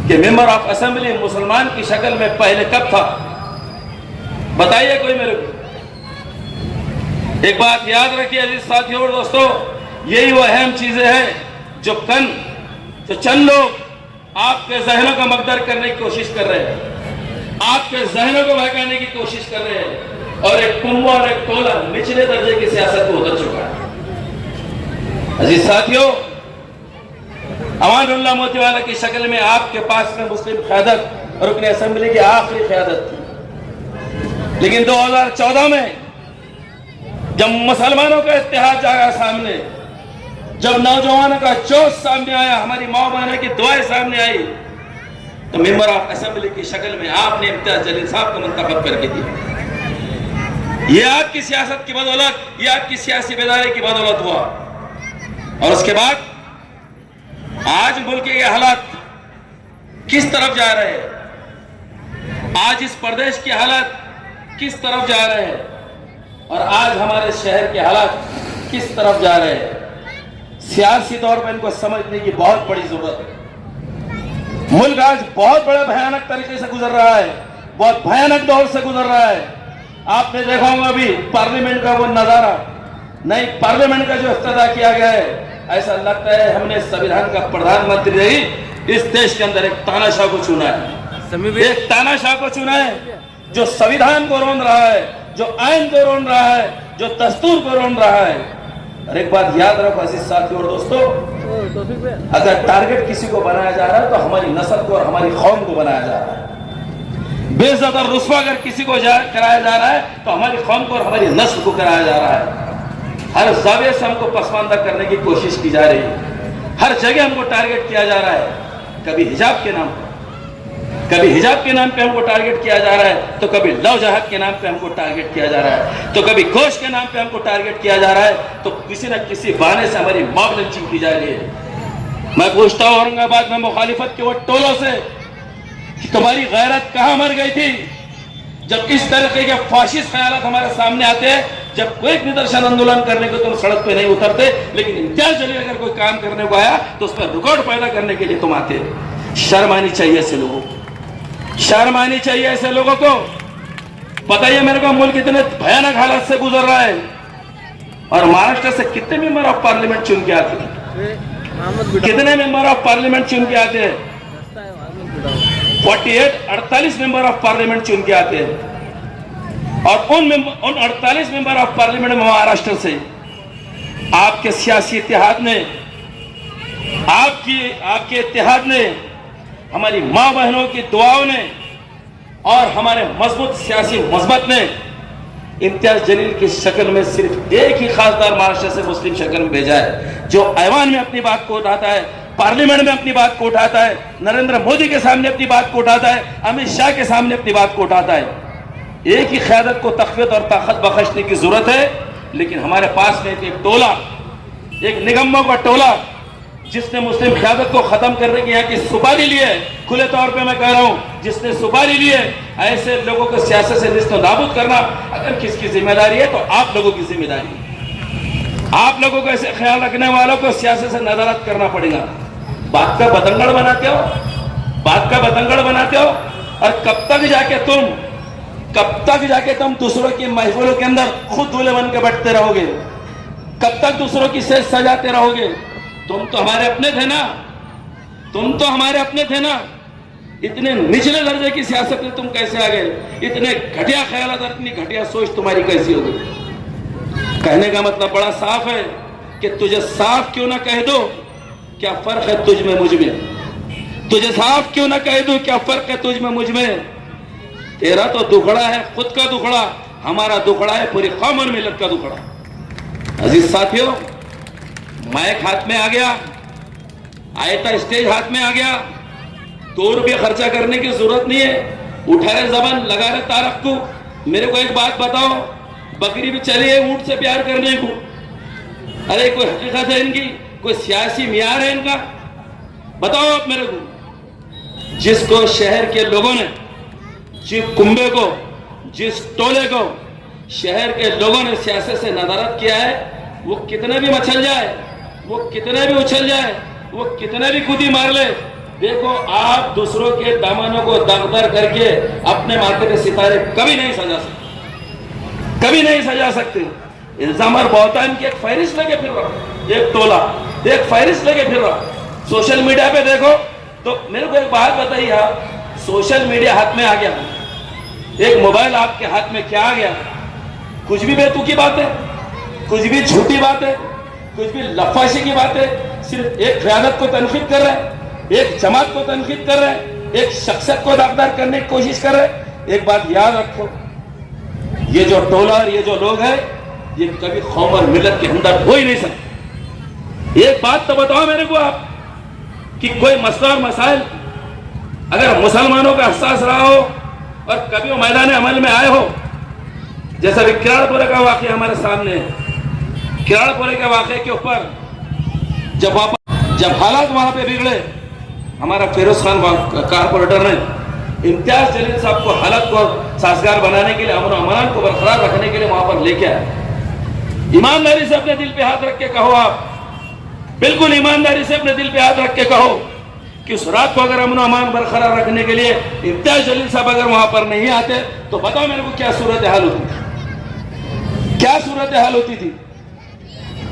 कि मेंबर ऑफ असेंबली मुसलमान की शक्ल में पहले कब था? बताइए कोई मेरे को। एक बात याद रखिए अजीज साथियों और दोस्तों, यही वो अहम चीजें हैं जो चंद लोग आपके जहनों का मकदर करने की कोशिश कर रहे हैं, आपके जहनों को बहकाने की कोशिश कर रहे हैं, और एक कुंभा और एक टोला निचले दर्जे की सियासत को उतर चुका है। अजीज साथियों, अमानुल्लाह मोतीवाला की शक्ल में आपके पास में मुस्लिम क़यादत रुकन असेंबली की आखिरी क़यादत थी, लेकिन 2014 में जब मुसलमानों का इत्तेहाद जागा सामने, जब नौजवानों का जोश सामने आया, हमारी माँ बहनों की दुआएं सामने आई, तो मेंबर ऑफ असेंबली की शक्ल में आपने इम्तियाज जलील साहब को मुंतखब करके दिया। ये आपकी सियासत की बदौलत, ये आपकी सियासी बेदारी की बदौलत हुआ। और उसके बाद आज मुल्क के हालात किस तरफ जा रहे हैं, आज इस प्रदेश के हालात किस तरफ जा रहे हैं, और आज हमारे शहर के हालात किस तरफ जा रहे हैं, सियासी तौर पर इनको समझने की बहुत बड़ी जरूरत है। मुल्क आज बहुत बड़े भयानक तरीके से गुजर रहा है, बहुत भयानक दौर से गुजर रहा है। आपने देखा होगा अभी पार्लियामेंट का वो नजारा, नई पार्लियामेंट का जो इफ्तिताह किया गया है, ऐसा लगता है हमने संविधान का प्रधानमंत्री नहीं, इस देश के अंदर एक तानाशाह को चुना है, एक तानाशाह को चुना है जो संविधान को रोन रहा है, जो आइन को रोन रहा है, जो दस्तूर को रोन रहा है। और एक बात याद रखो अजीज साथियों और दोस्तों, अगर टारगेट किसी को बनाया जा रहा है तो हमारी नस्ल को और हमारी कौम को बनाया जा रहा है। बेइज्जत और रुस्वा अगर किसी को कराया जा रहा है तो हमारी कौम को और हमारी नस्ल को कराया जा रहा है। हर जाविये से हमको पसमानदा करने की कोशिश की जा रही है, हर जगह हमको टारगेट किया जा रहा है। कभी हिजाब के नाम पर, कभी हिजाब के नाम पे हमको टारगेट किया जा रहा है, तो कभी लव जहाद के नाम पे हमको टारगेट किया जा रहा है, तो कभी गोश्त के नाम पे हमको टारगेट किया जा रहा है, तो किसी न किसी बहाने से हमारी मॉब लिंचिंग की जा रही है। मैं पूछता हूँ औरंगाबाद में मुखालिफत के वो टोलों से कि तुम्हारी गैरत कहाँ मर गई थी जब इस तरीके के फाशिस्ट ख्यालात हमारे सामने आते हैं, जब कोई निदर्शन आंदोलन करने को तुम सड़क पे नहीं उतरते, लेकिन इम्तियाज जलील अगर कोई काम करने को आया तो उस पर रिकॉर्ड पैदा करने के लिए तुम आते। शर्म आनी चाहिए ऐसे लोगों को, शर्म आनी चाहिए ऐसे लोगों को। बताइए मेरे को, मुल्क कितने भयानक हालात से गुजर रहा है, और महाराष्ट्र से कितने मेंबर ऑफ पार्लियामेंट चुन के आते हैं, कितने मेंबर ऑफ पार्लियामेंट चुन के आते हैं? 48 मेंबर ऑफ पार्लियामेंट चुन के आते हैं, और उन 48 मेंबर ऑफ पार्लियामेंट में महाराष्ट्र से आपके सियासी इत्तेहाद ने, आपके इत्तेहाद ने, हमारी माँ बहनों की दुआओं ने और हमारे मजबूत सियासी मजबत ने इम्तियाज जलील की शक्ल में सिर्फ एक ही खासदार महाराष्ट्र से मुस्लिम शक्ल में भेजा है, जो ऐवान में अपनी बात को उठाता है, पार्लियामेंट में अपनी बात को उठाता है, नरेंद्र मोदी के सामने अपनी बात को उठाता है, अमित शाह के सामने अपनी बात को उठाता है। एक ही क़यादत को तक़वियत और ताकत बख्शने की जरूरत है, लेकिन हमारे पास में एक टोला, एक निगम्मों का टोला जिसने मुस्लिम क़यादत को खत्म करने की यहाँ की सुपारी ली है, खुले तौर पे मैं कह रहा हूँ, जिसने सुपारी ली है, ऐसे लोगों को सियासत से निस्त नाबूद करना अगर किसकी जिम्मेदारी है तो आप लोगों की जिम्मेदारी है। आप लोगों को ऐसे ख्याल रखने वालों को सियासत से नदारत करना पड़ेगा। बात का बतंगड़ बनाते हो, बात का बतंगड़ बनाते हो, और कब तक जाके तुम दूसरों की महफिलों के अंदर खुद दूल्हे बन के बैठते रहोगे? कब तक दूसरों की सेज सजाते रहोगे? तुम तो हमारे अपने थे ना, तुम तो हमारे अपने थे ना। इतने निचले दर्जे की सियासत में तुम कैसे आ गए? इतने घटिया ख्याल, इतनी घटिया सोच तुम्हारी कैसी हो गई? कहने का मतलब बड़ा साफ है कि तुझे साफ क्यों ना कह दो क्या फर्क है तुझ में मुझ में? तुझे साफ क्यों ना कह दो क्या फर्क है तुझ में मुझ में? तेरा तो दुखड़ा है, खुद का दुखड़ा, हमारा दुखड़ा है पूरी कौम और मिलत का दुखड़ा। अजीज साथियों, माइक हाथ में आ गया, आयता स्टेज हाथ में आ गया, 2 रुपये खर्चा करने की जरूरत नहीं है। उठा रहे जबान, लगा रहे तारक को। मेरे को एक बात बताओ, बकरी भी चली है ऊंट से प्यार करने को? अरे कोई हकीकत है इनकी? कोई सियासी मियार है इनका? बताओ आप मेरे को। जिसको शहर के लोगों ने, जिस कुंबे को, जिस टोले को शहर के लोगों ने सियासत से नदारत किया है, वो कितने भी मचल जाए, वो कितने भी उछल जाए, वो कितने भी कूदी मार ले, देखो आप दूसरों के दामनों को दागदार करके अपने माथे के सितारे कभी नहीं सजा सकते, कभी नहीं सजा सकते। इल्जाम और बहतान की एक फहरिस्त लेके फिर रहा, एक टोला एक फहरिस्त लेके फिर रहा। सोशल मीडिया पे देखो तो मेरे को एक बात बताइए आप, सोशल मीडिया हाथ में आ गया, एक मोबाइल आपके हाथ में क्या आ गया? कुछ भी बेतुकी बात है, कुछ भी झूठी बात है, कुछ भी लफाशी की बात है। सिर्फ एक क़यादत को तनकीद कर रहे हैं, एक जमात को तनकीद कर रहे हैं, एक शख्सियत को दागदार करने की कोशिश कर रहे हैं। एक बात याद रखो, ये जो टोला और ये जो लोग हैं, ये कभी कौम और मिलत के अंदर हो ही नहीं सकते। एक बात तो बताओ मेरे को आप कि कोई मसला और मसाइल अगर मुसलमानों का एहसास रहा हो और कभी वो मैदान अमल में आए हो, जैसा कि किराड़पुरे का वाकया हमारे सामने है। किराड़पुरे के वाकये के ऊपर जब हालात वहां पे बिगड़े, हमारा फिरोज खान कारपोरेटर ने इम्तियाज जलील साहब को हालात को साजगार बनाने के लिए, अमन अमान को बरकरार रखने के लिए वहां पर लेके आए। ईमानदारी से अपने दिल पे हाथ रख के कहो, आप बिल्कुल ईमानदारी से अपने दिल पे हाथ रख के कहो कि उस रात को अगर अमन अमान बरकरार रखने के लिए इम्तियाज जलील साहब अगर वहां पर नहीं आते तो बताओ मेरे को क्या सूरत हाल होती थी, क्या सूरत हाल होती थी।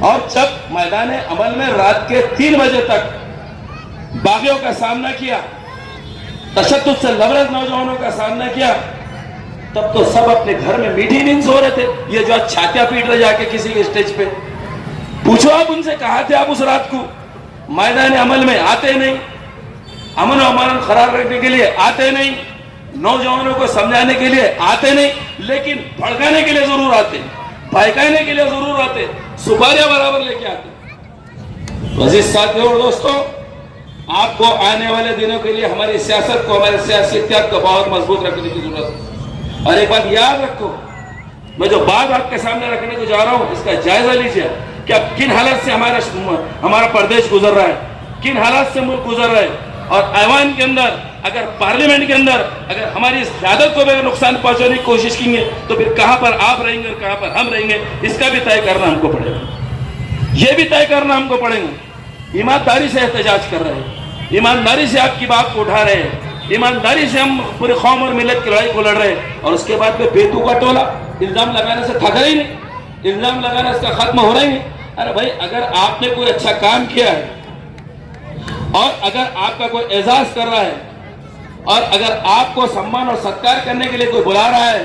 और जब मैदान अमल में रात के 3 बजे तक बागियों का सामना किया, तशद्दुद से लबरेज नौजवानों का सामना किया, तब तो सब अपने घर में मीठी नींद सो रहे थे। ये जो आज छातियां पीट रहे जाके किसी के स्टेज पे, पूछो आप उनसे, कहा थे आप उस रात को? मैदान अमल में आते नहीं, अमन अमान खराब रखने के लिए आते नहीं, नौजवानों को समझाने के लिए आते नहीं, लेकिन भड़काने के लिए जरूर आते, भड़काने के लिए जरूर आते, सुपारियां बराबर लेके आते। अजीज साथियों और दोस्तों, आपको आने वाले दिनों के लिए हमारी सियासत को, हमारे सियासी इत्तेहाद को बहुत मजबूत रखने की जरूरत है। और एक बात याद रखो, मैं जो बात आपके सामने रखने को जा रहा हूं, इसका जायजा लीजिए कि अब किन हालात से हमारा प्रदेश गुजर रहा है, किन हालात से मुल्क गुजर रहा है। और ऐवान के अंदर, अगर पार्लियामेंट के अंदर अगर हमारी इस क़यादत को भी नुकसान पहुंचाने की कोशिश करेंगे तो फिर कहां पर आप रहेंगे और कहां पर हम रहेंगे, इसका भी तय करना हमको पड़ेगा। यह भी तय करना हमको पड़ेगा। ईमानदारी से एहतजाज कर रहे हैं, ईमानदारी से आपकी बात को उठा रहे हैं, ईमानदारी से हम पूरे कौम और मिलत की लड़ाई को लड़ रहे हैं। और उसके बाद में बेतू का टोला इल्जाम लगाने से थक ही नहीं, इल्जाम लगाने इसका खत्म हो रहा ही नहीं। अरे भाई, अगर आपने कोई अच्छा काम किया है और अगर आपका कोई एजाज कर रहा है और अगर आपको सम्मान और सत्कार करने के लिए कोई बुला रहा है,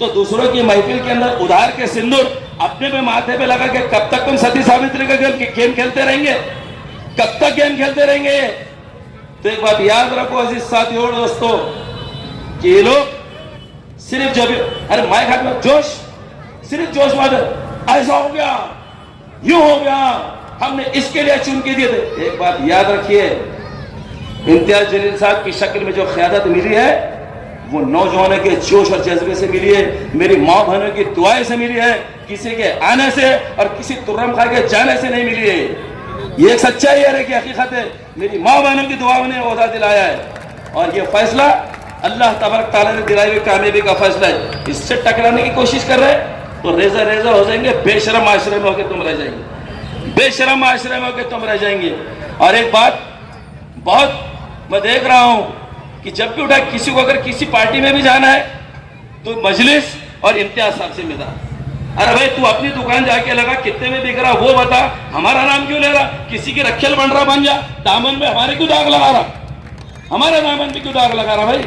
तो दूसरों की महफिल के अंदर उधार के सिंदूर अपने पे माथे पे लगा के कब तक तुम सती सावित्री का गेम खेलते रहेंगे? कब तक गेम खेलते रहेंगे? तो एक बात याद रखो अजीज साथियों और दोस्तों, कि ये लोग सिर्फ जब अरे माइक हाथ में जोश, सिर्फ जोश में ऐसा हो गया, यूं हो गया, हमने इसके लिए चुन के दिए थे। एक बात याद रखिए, इम्तियाज जलील साहब की शक्ल में जो क़यादत मिली है वो नौजवानों के जोश और जज्बे से मिली है, मेरी माँ बहनों की दुआएं से मिली है, किसी के आने से और किसी तुर्रम खा के जाने से नहीं मिली है। ये एक सच्चाई है कि हकीकत है, मेरी माँ बहनों की दुआओं ने ओहदा दिलाया है। और ये फैसला अल्लाह तबारक तआला ने दिलाई हुई कामयाबी का फैसला है। इससे टकराने की कोशिश कर रहे हैं तो रेजा रेजा हो जाएंगे, बेशरम माशरे में होकर तुम रह जाएंगे, बेशरम माशरे में होकर तुम रह जाएंगे। और एक बात बहुत मैं देख रहा हूं कि जब भी उठा किसी को अगर किसी पार्टी में भी जाना है तो मजलिस और इम्तियाज साहब से मिला, अरे भाई तू अपनी दुकान जाके लगा, कितने में बिक रहा वो बता, हमारा नाम क्यों ले रहा? किसी के रखेल बन रहा बन जा, दामन में हमारे क्यों दाग लगा रहा? हमारे दामन पे क्यों दाग लगा रहा भाई?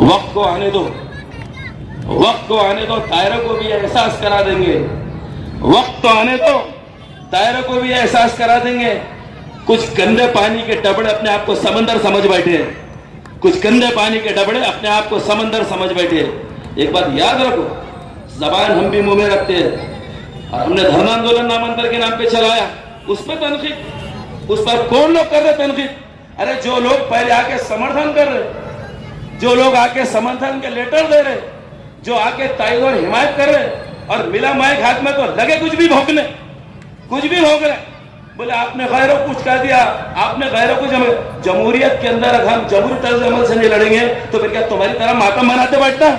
वक्त को आने दो, वक्त को आने दो, दायरे को भी एहसास करा देंगे। वक्त तो आने दो, दायरे को भी एहसास करा देंगे। कुछ गंदे पानी के डबड़े अपने आप को समंदर समझ बैठे हैं, कुछ गंदे पानी के डबड़े अपने आप को समंदर समझ बैठे हैं। एक बात याद रखो, जबान हम भी मुंह में रखते हैं और हमने धरना आंदोलन नामांतर के नाम पे चलाया, उस पर तनकीद, उस पर कौन लोग कर रहे तनकीद? अरे जो लोग पहले आके समर्थन कर रहे, जो लोग आके समर्थन के लेटर दे रहे, जो आके तायद और हिमायत कर रहे, और मिला माइक हाथ में तो लगे कुछ भी भोंकने, कुछ भी भोंक रहे। बोले आपने गैरों कुछ कह दिया, आपने गैरों को जमहूरियत के अंदर अगर हम जमहूरी तर्ज अमल से नहीं लड़ेंगे तो फिर क्या तुम्हारी तरह मातम मनाते बैठना,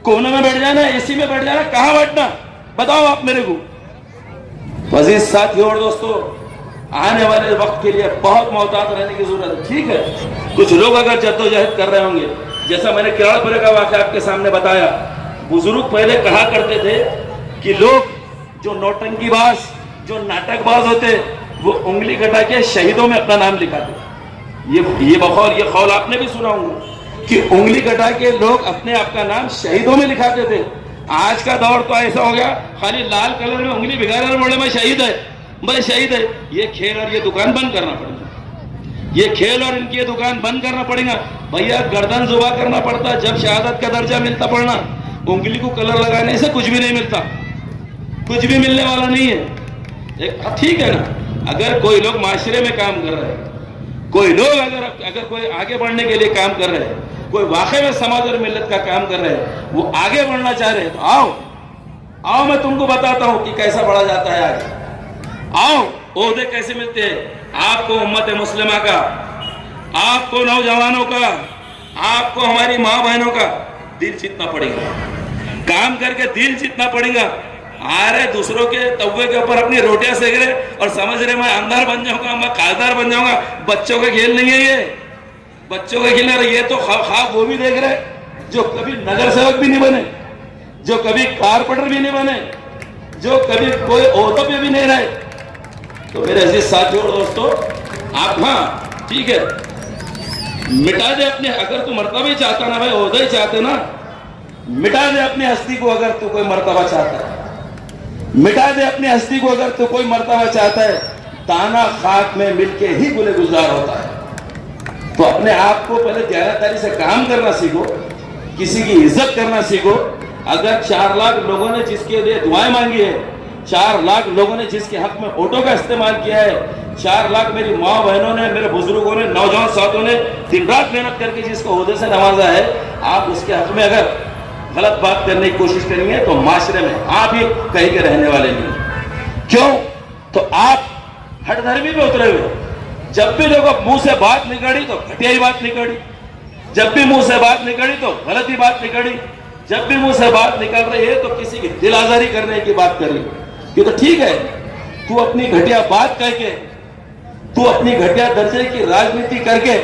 कोने में बैठ जाना, एसी में बैठ जाना, कहां बैठना? बताओ आप मेरे को। अजीज साथियों और दोस्तों, आने वाले वक्त के लिए बहुत मोहतात रहने की जरूरत है। ठीक है, कुछ लोग अगर जद्दोजहद कर रहे होंगे, जैसा मैंने केरलपुरे का वाक़या आपके सामने बताया, बुजुर्ग पहले कहा करते थे कि लोग जो नौटंकीबाज, जो नाटकबाज होते, वो उंगली कटा के शहीदों में अपना नाम लिखाते। ये बखौर ये कौल आपने भी सुना होगा कि उंगली कटा के लोग अपने आप का नाम शहीदों में लिखाते थे। आज का दौर तो ऐसा हो गया, खाली लाल कलर में उंगली भिगा रहे, बोले मैं शहीद है, मैं शहीद है। ये खेल और ये दुकान बंद करना पड़ेगा, ये खेल और इनकी ये दुकान बंद करना पड़ेगा। भैया गर्दन जुबा करना पड़ता, जब शहादत का दर्जा मिलता पड़ना। उंगली को कलर लगाने से कुछ भी नहीं मिलता, कुछ भी मिलने वाला नहीं है। ठीक है ना, अगर कोई लोग माशरे में काम कर रहे हैं, कोई लोग अगर कोई आगे बढ़ने के लिए काम कर रहे हैं, कोई वाकई में समाज और मिल्लत का काम कर रहे हैं, वो आगे बढ़ना चाह रहे हैं, तो आओ आओ, मैं तुमको बताता हूं कि कैसा बढ़ा जाता है आगे। आओ, ओहदे कैसे मिलते हैं आपको, उम्मत मुस्लिमा का, आपको नौजवानों का, आपको हमारी माँ बहनों का दिल जीतना पड़ेगा, काम करके दिल जीतना पड़ेगा। आ रहे दूसरों के तवे के ऊपर अपनी रोटियां सेक रहे और समझ रहे मैं अंधार बन जाऊंगा, मैं खासदार बन जाऊंगा। बच्चों का खेल नहीं है ये, बच्चों का खेल है ये। तो ख्वाब वो भी देख रहे जो कभी नगर सेवक भी नहीं बने, जो कभी कारपेंटर भी नहीं बने, जो कभी कोई ओहदे पे भी नहीं रहे। तो मेरे अजीज साथियों और दोस्तों, आप हाँ ठीक है, मिटा दे अपने, अगर तू मर्तबा ही चाहता ना भाई, ओहदा ही चाहते ना, मिटा दे अपनी हस्ती को अगर तू कोई मर्तबा चाहता है, मिटा दे अपनी हस्ती को अगर तू कोई मर्तबा चाहता है। दाना खाक में मिलके ही गुले गुजार होता है। तो अपने आप को पहले दयानतदारी से काम करना सीखो, किसी की इज्जत करना सीखो। अगर 4 लाख लोगों ने जिसके लिए दुआएं मांगी है, 4 लाख लोगों ने जिसके हक में वोटों का इस्तेमाल किया है, 4 लाख मेरी माँ बहनों ने, मेरे बुजुर्गों ने, नौजवान साथियों ने दिन रात मेहनत करके जिसको ओहदे से नवाजा है, आप उसके हक में अगर गलत बात करने की कोशिश करेंगे तो माशरे में आप ही कहीं के रहने वाले नहीं। क्यों? तो आप हठधर्मी पे उतरे हुए। जब भी देखो मुंह से बात निकली तो घटिया ही बात निकली, जब भी मुंह से बात निकली तो गलत ही बात निकली, जब भी मुंह से बात निकल रही है तो किसी की दिल आजारी करने की बात कर रही है। ये तो ठीक है, तू अपनी घटिया बात करके, तू अपनी घटिया दर्जे की राजनीति करके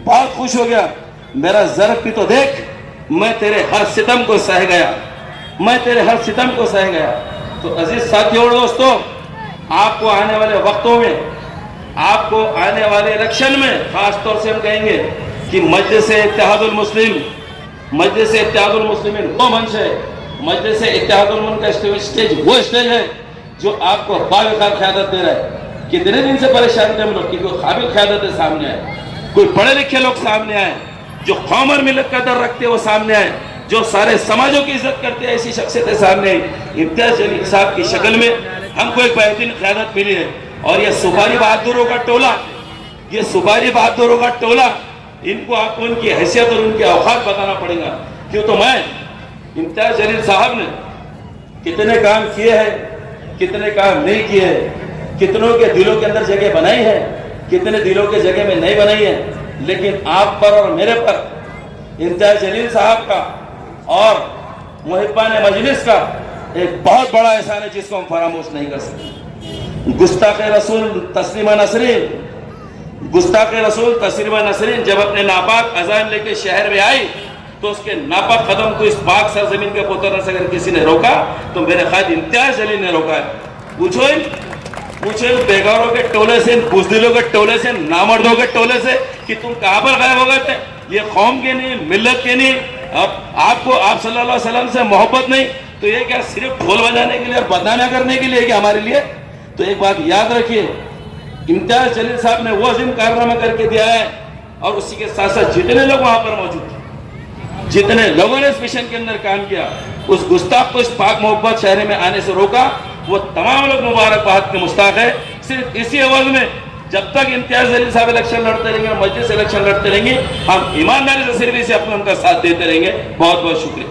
बहुत खुश हो गया। मेरा ज़र्फ भी तो देख, मैं तेरे हर सितम को सह गया, मैं तेरे हर सितम को सह गया। तो अजीज साथियों और दोस्तों, आपको आने वाले वक्तों में, आपको आने वाले इलेक्शन में खास तौर से हम कहेंगे कि मजलिस इत्तेहादुल मुस्लिम, मजलिस इत्तेहादुल मुस्लिमीन वो मंच है, मजलिस इत्तेहादुल मुल्क का स्टेज वो स्टेज है जो आपको बावकार क़यादत दे रहा है। कितने दिन से परेशान थे हम लोग कि कोई काबिल क़यादत सामने आए, कोई पढ़े लिखे लोग सामने आए, जो कौम और मिल्लत का दर रखते हैं वो सामने आए, जो सारे समाजों की इज्जत करते हैं, ऐसी शख्सियतें सामने आई। इम्तियाज जलील साहब की शक्ल में हमको एक बेहतरीन क़यादत मिली है। और ये सुपारी बहादुरों का टोला, ये सुपारी बहादुरों का टोला, इनको आपको उनकी हैसियत और उनके औकात बताना पड़ेगा। क्यों? तो मैं इम्तियाज जलील साहब ने कितने काम किए हैं, कितने काम नहीं किए हैं, कितनों के दिलों के अंदर जगह बनाई है, कितने दिलों के जगह में नहीं बनाई है, लेकिन आप पर और मेरे पर इम्तियाज जलील साहब का और मुहिब्बान मजलिस का एक बहुत बड़ा एहसान है जिसको हम फरामोश नहीं कर सकते। गुस्ताख रसूल तस्लीमा नसरीन, गुस्ताख रसूल तस्लीमा नसरीन जब अपने नापाक अज़ान लेके शहर में आई तो उसके नापाक कदम को इस पाक सरजमीन के उतरने से अगर किसी ने रोका तो मेरे ख्याल इम्तियाज जलील ने रोका है। पूछो पूछे बेगारों के टोले से, बुजदिलों के टोले से, नामर्दों के टोले से कि तुम कहां पर गायब हो गए थे? ये कौम के नहीं, मिल्लत के नहीं, अब आपको आप सल्लल्लाहु अलैहि वसल्लम से मोहब्बत नहीं, तो ये क्या सिर्फ ढोल बजाने के लिए और बदनामियां करने के लिए क्या हमारे लिए? तो एक बात याद रखिए, इम्तियाज जलील साहब ने वो अजीम कारनामा करके दिया है, और उसी के साथ साथ जितने लोग वहां पर मौजूद थे, जितने लोगों ने इस मिशन के अंदर काम किया, उस गुस्ताख को इस पाक मोहब्बत शहर में आने से रोका, वो तमाम लोग मुबारकबाद के मुस्ताक है। सिर्फ इसी अवध में जब तक इम्तियाज जलील साहब इलेक्शन लड़ते रहेंगे, मजलिस इलेक्शन लड़ते रहेंगे, हम ईमानदारी से सिर्फ इसे अपना उनका साथ देते रहेंगे। बहुत बहुत शुक्रिया।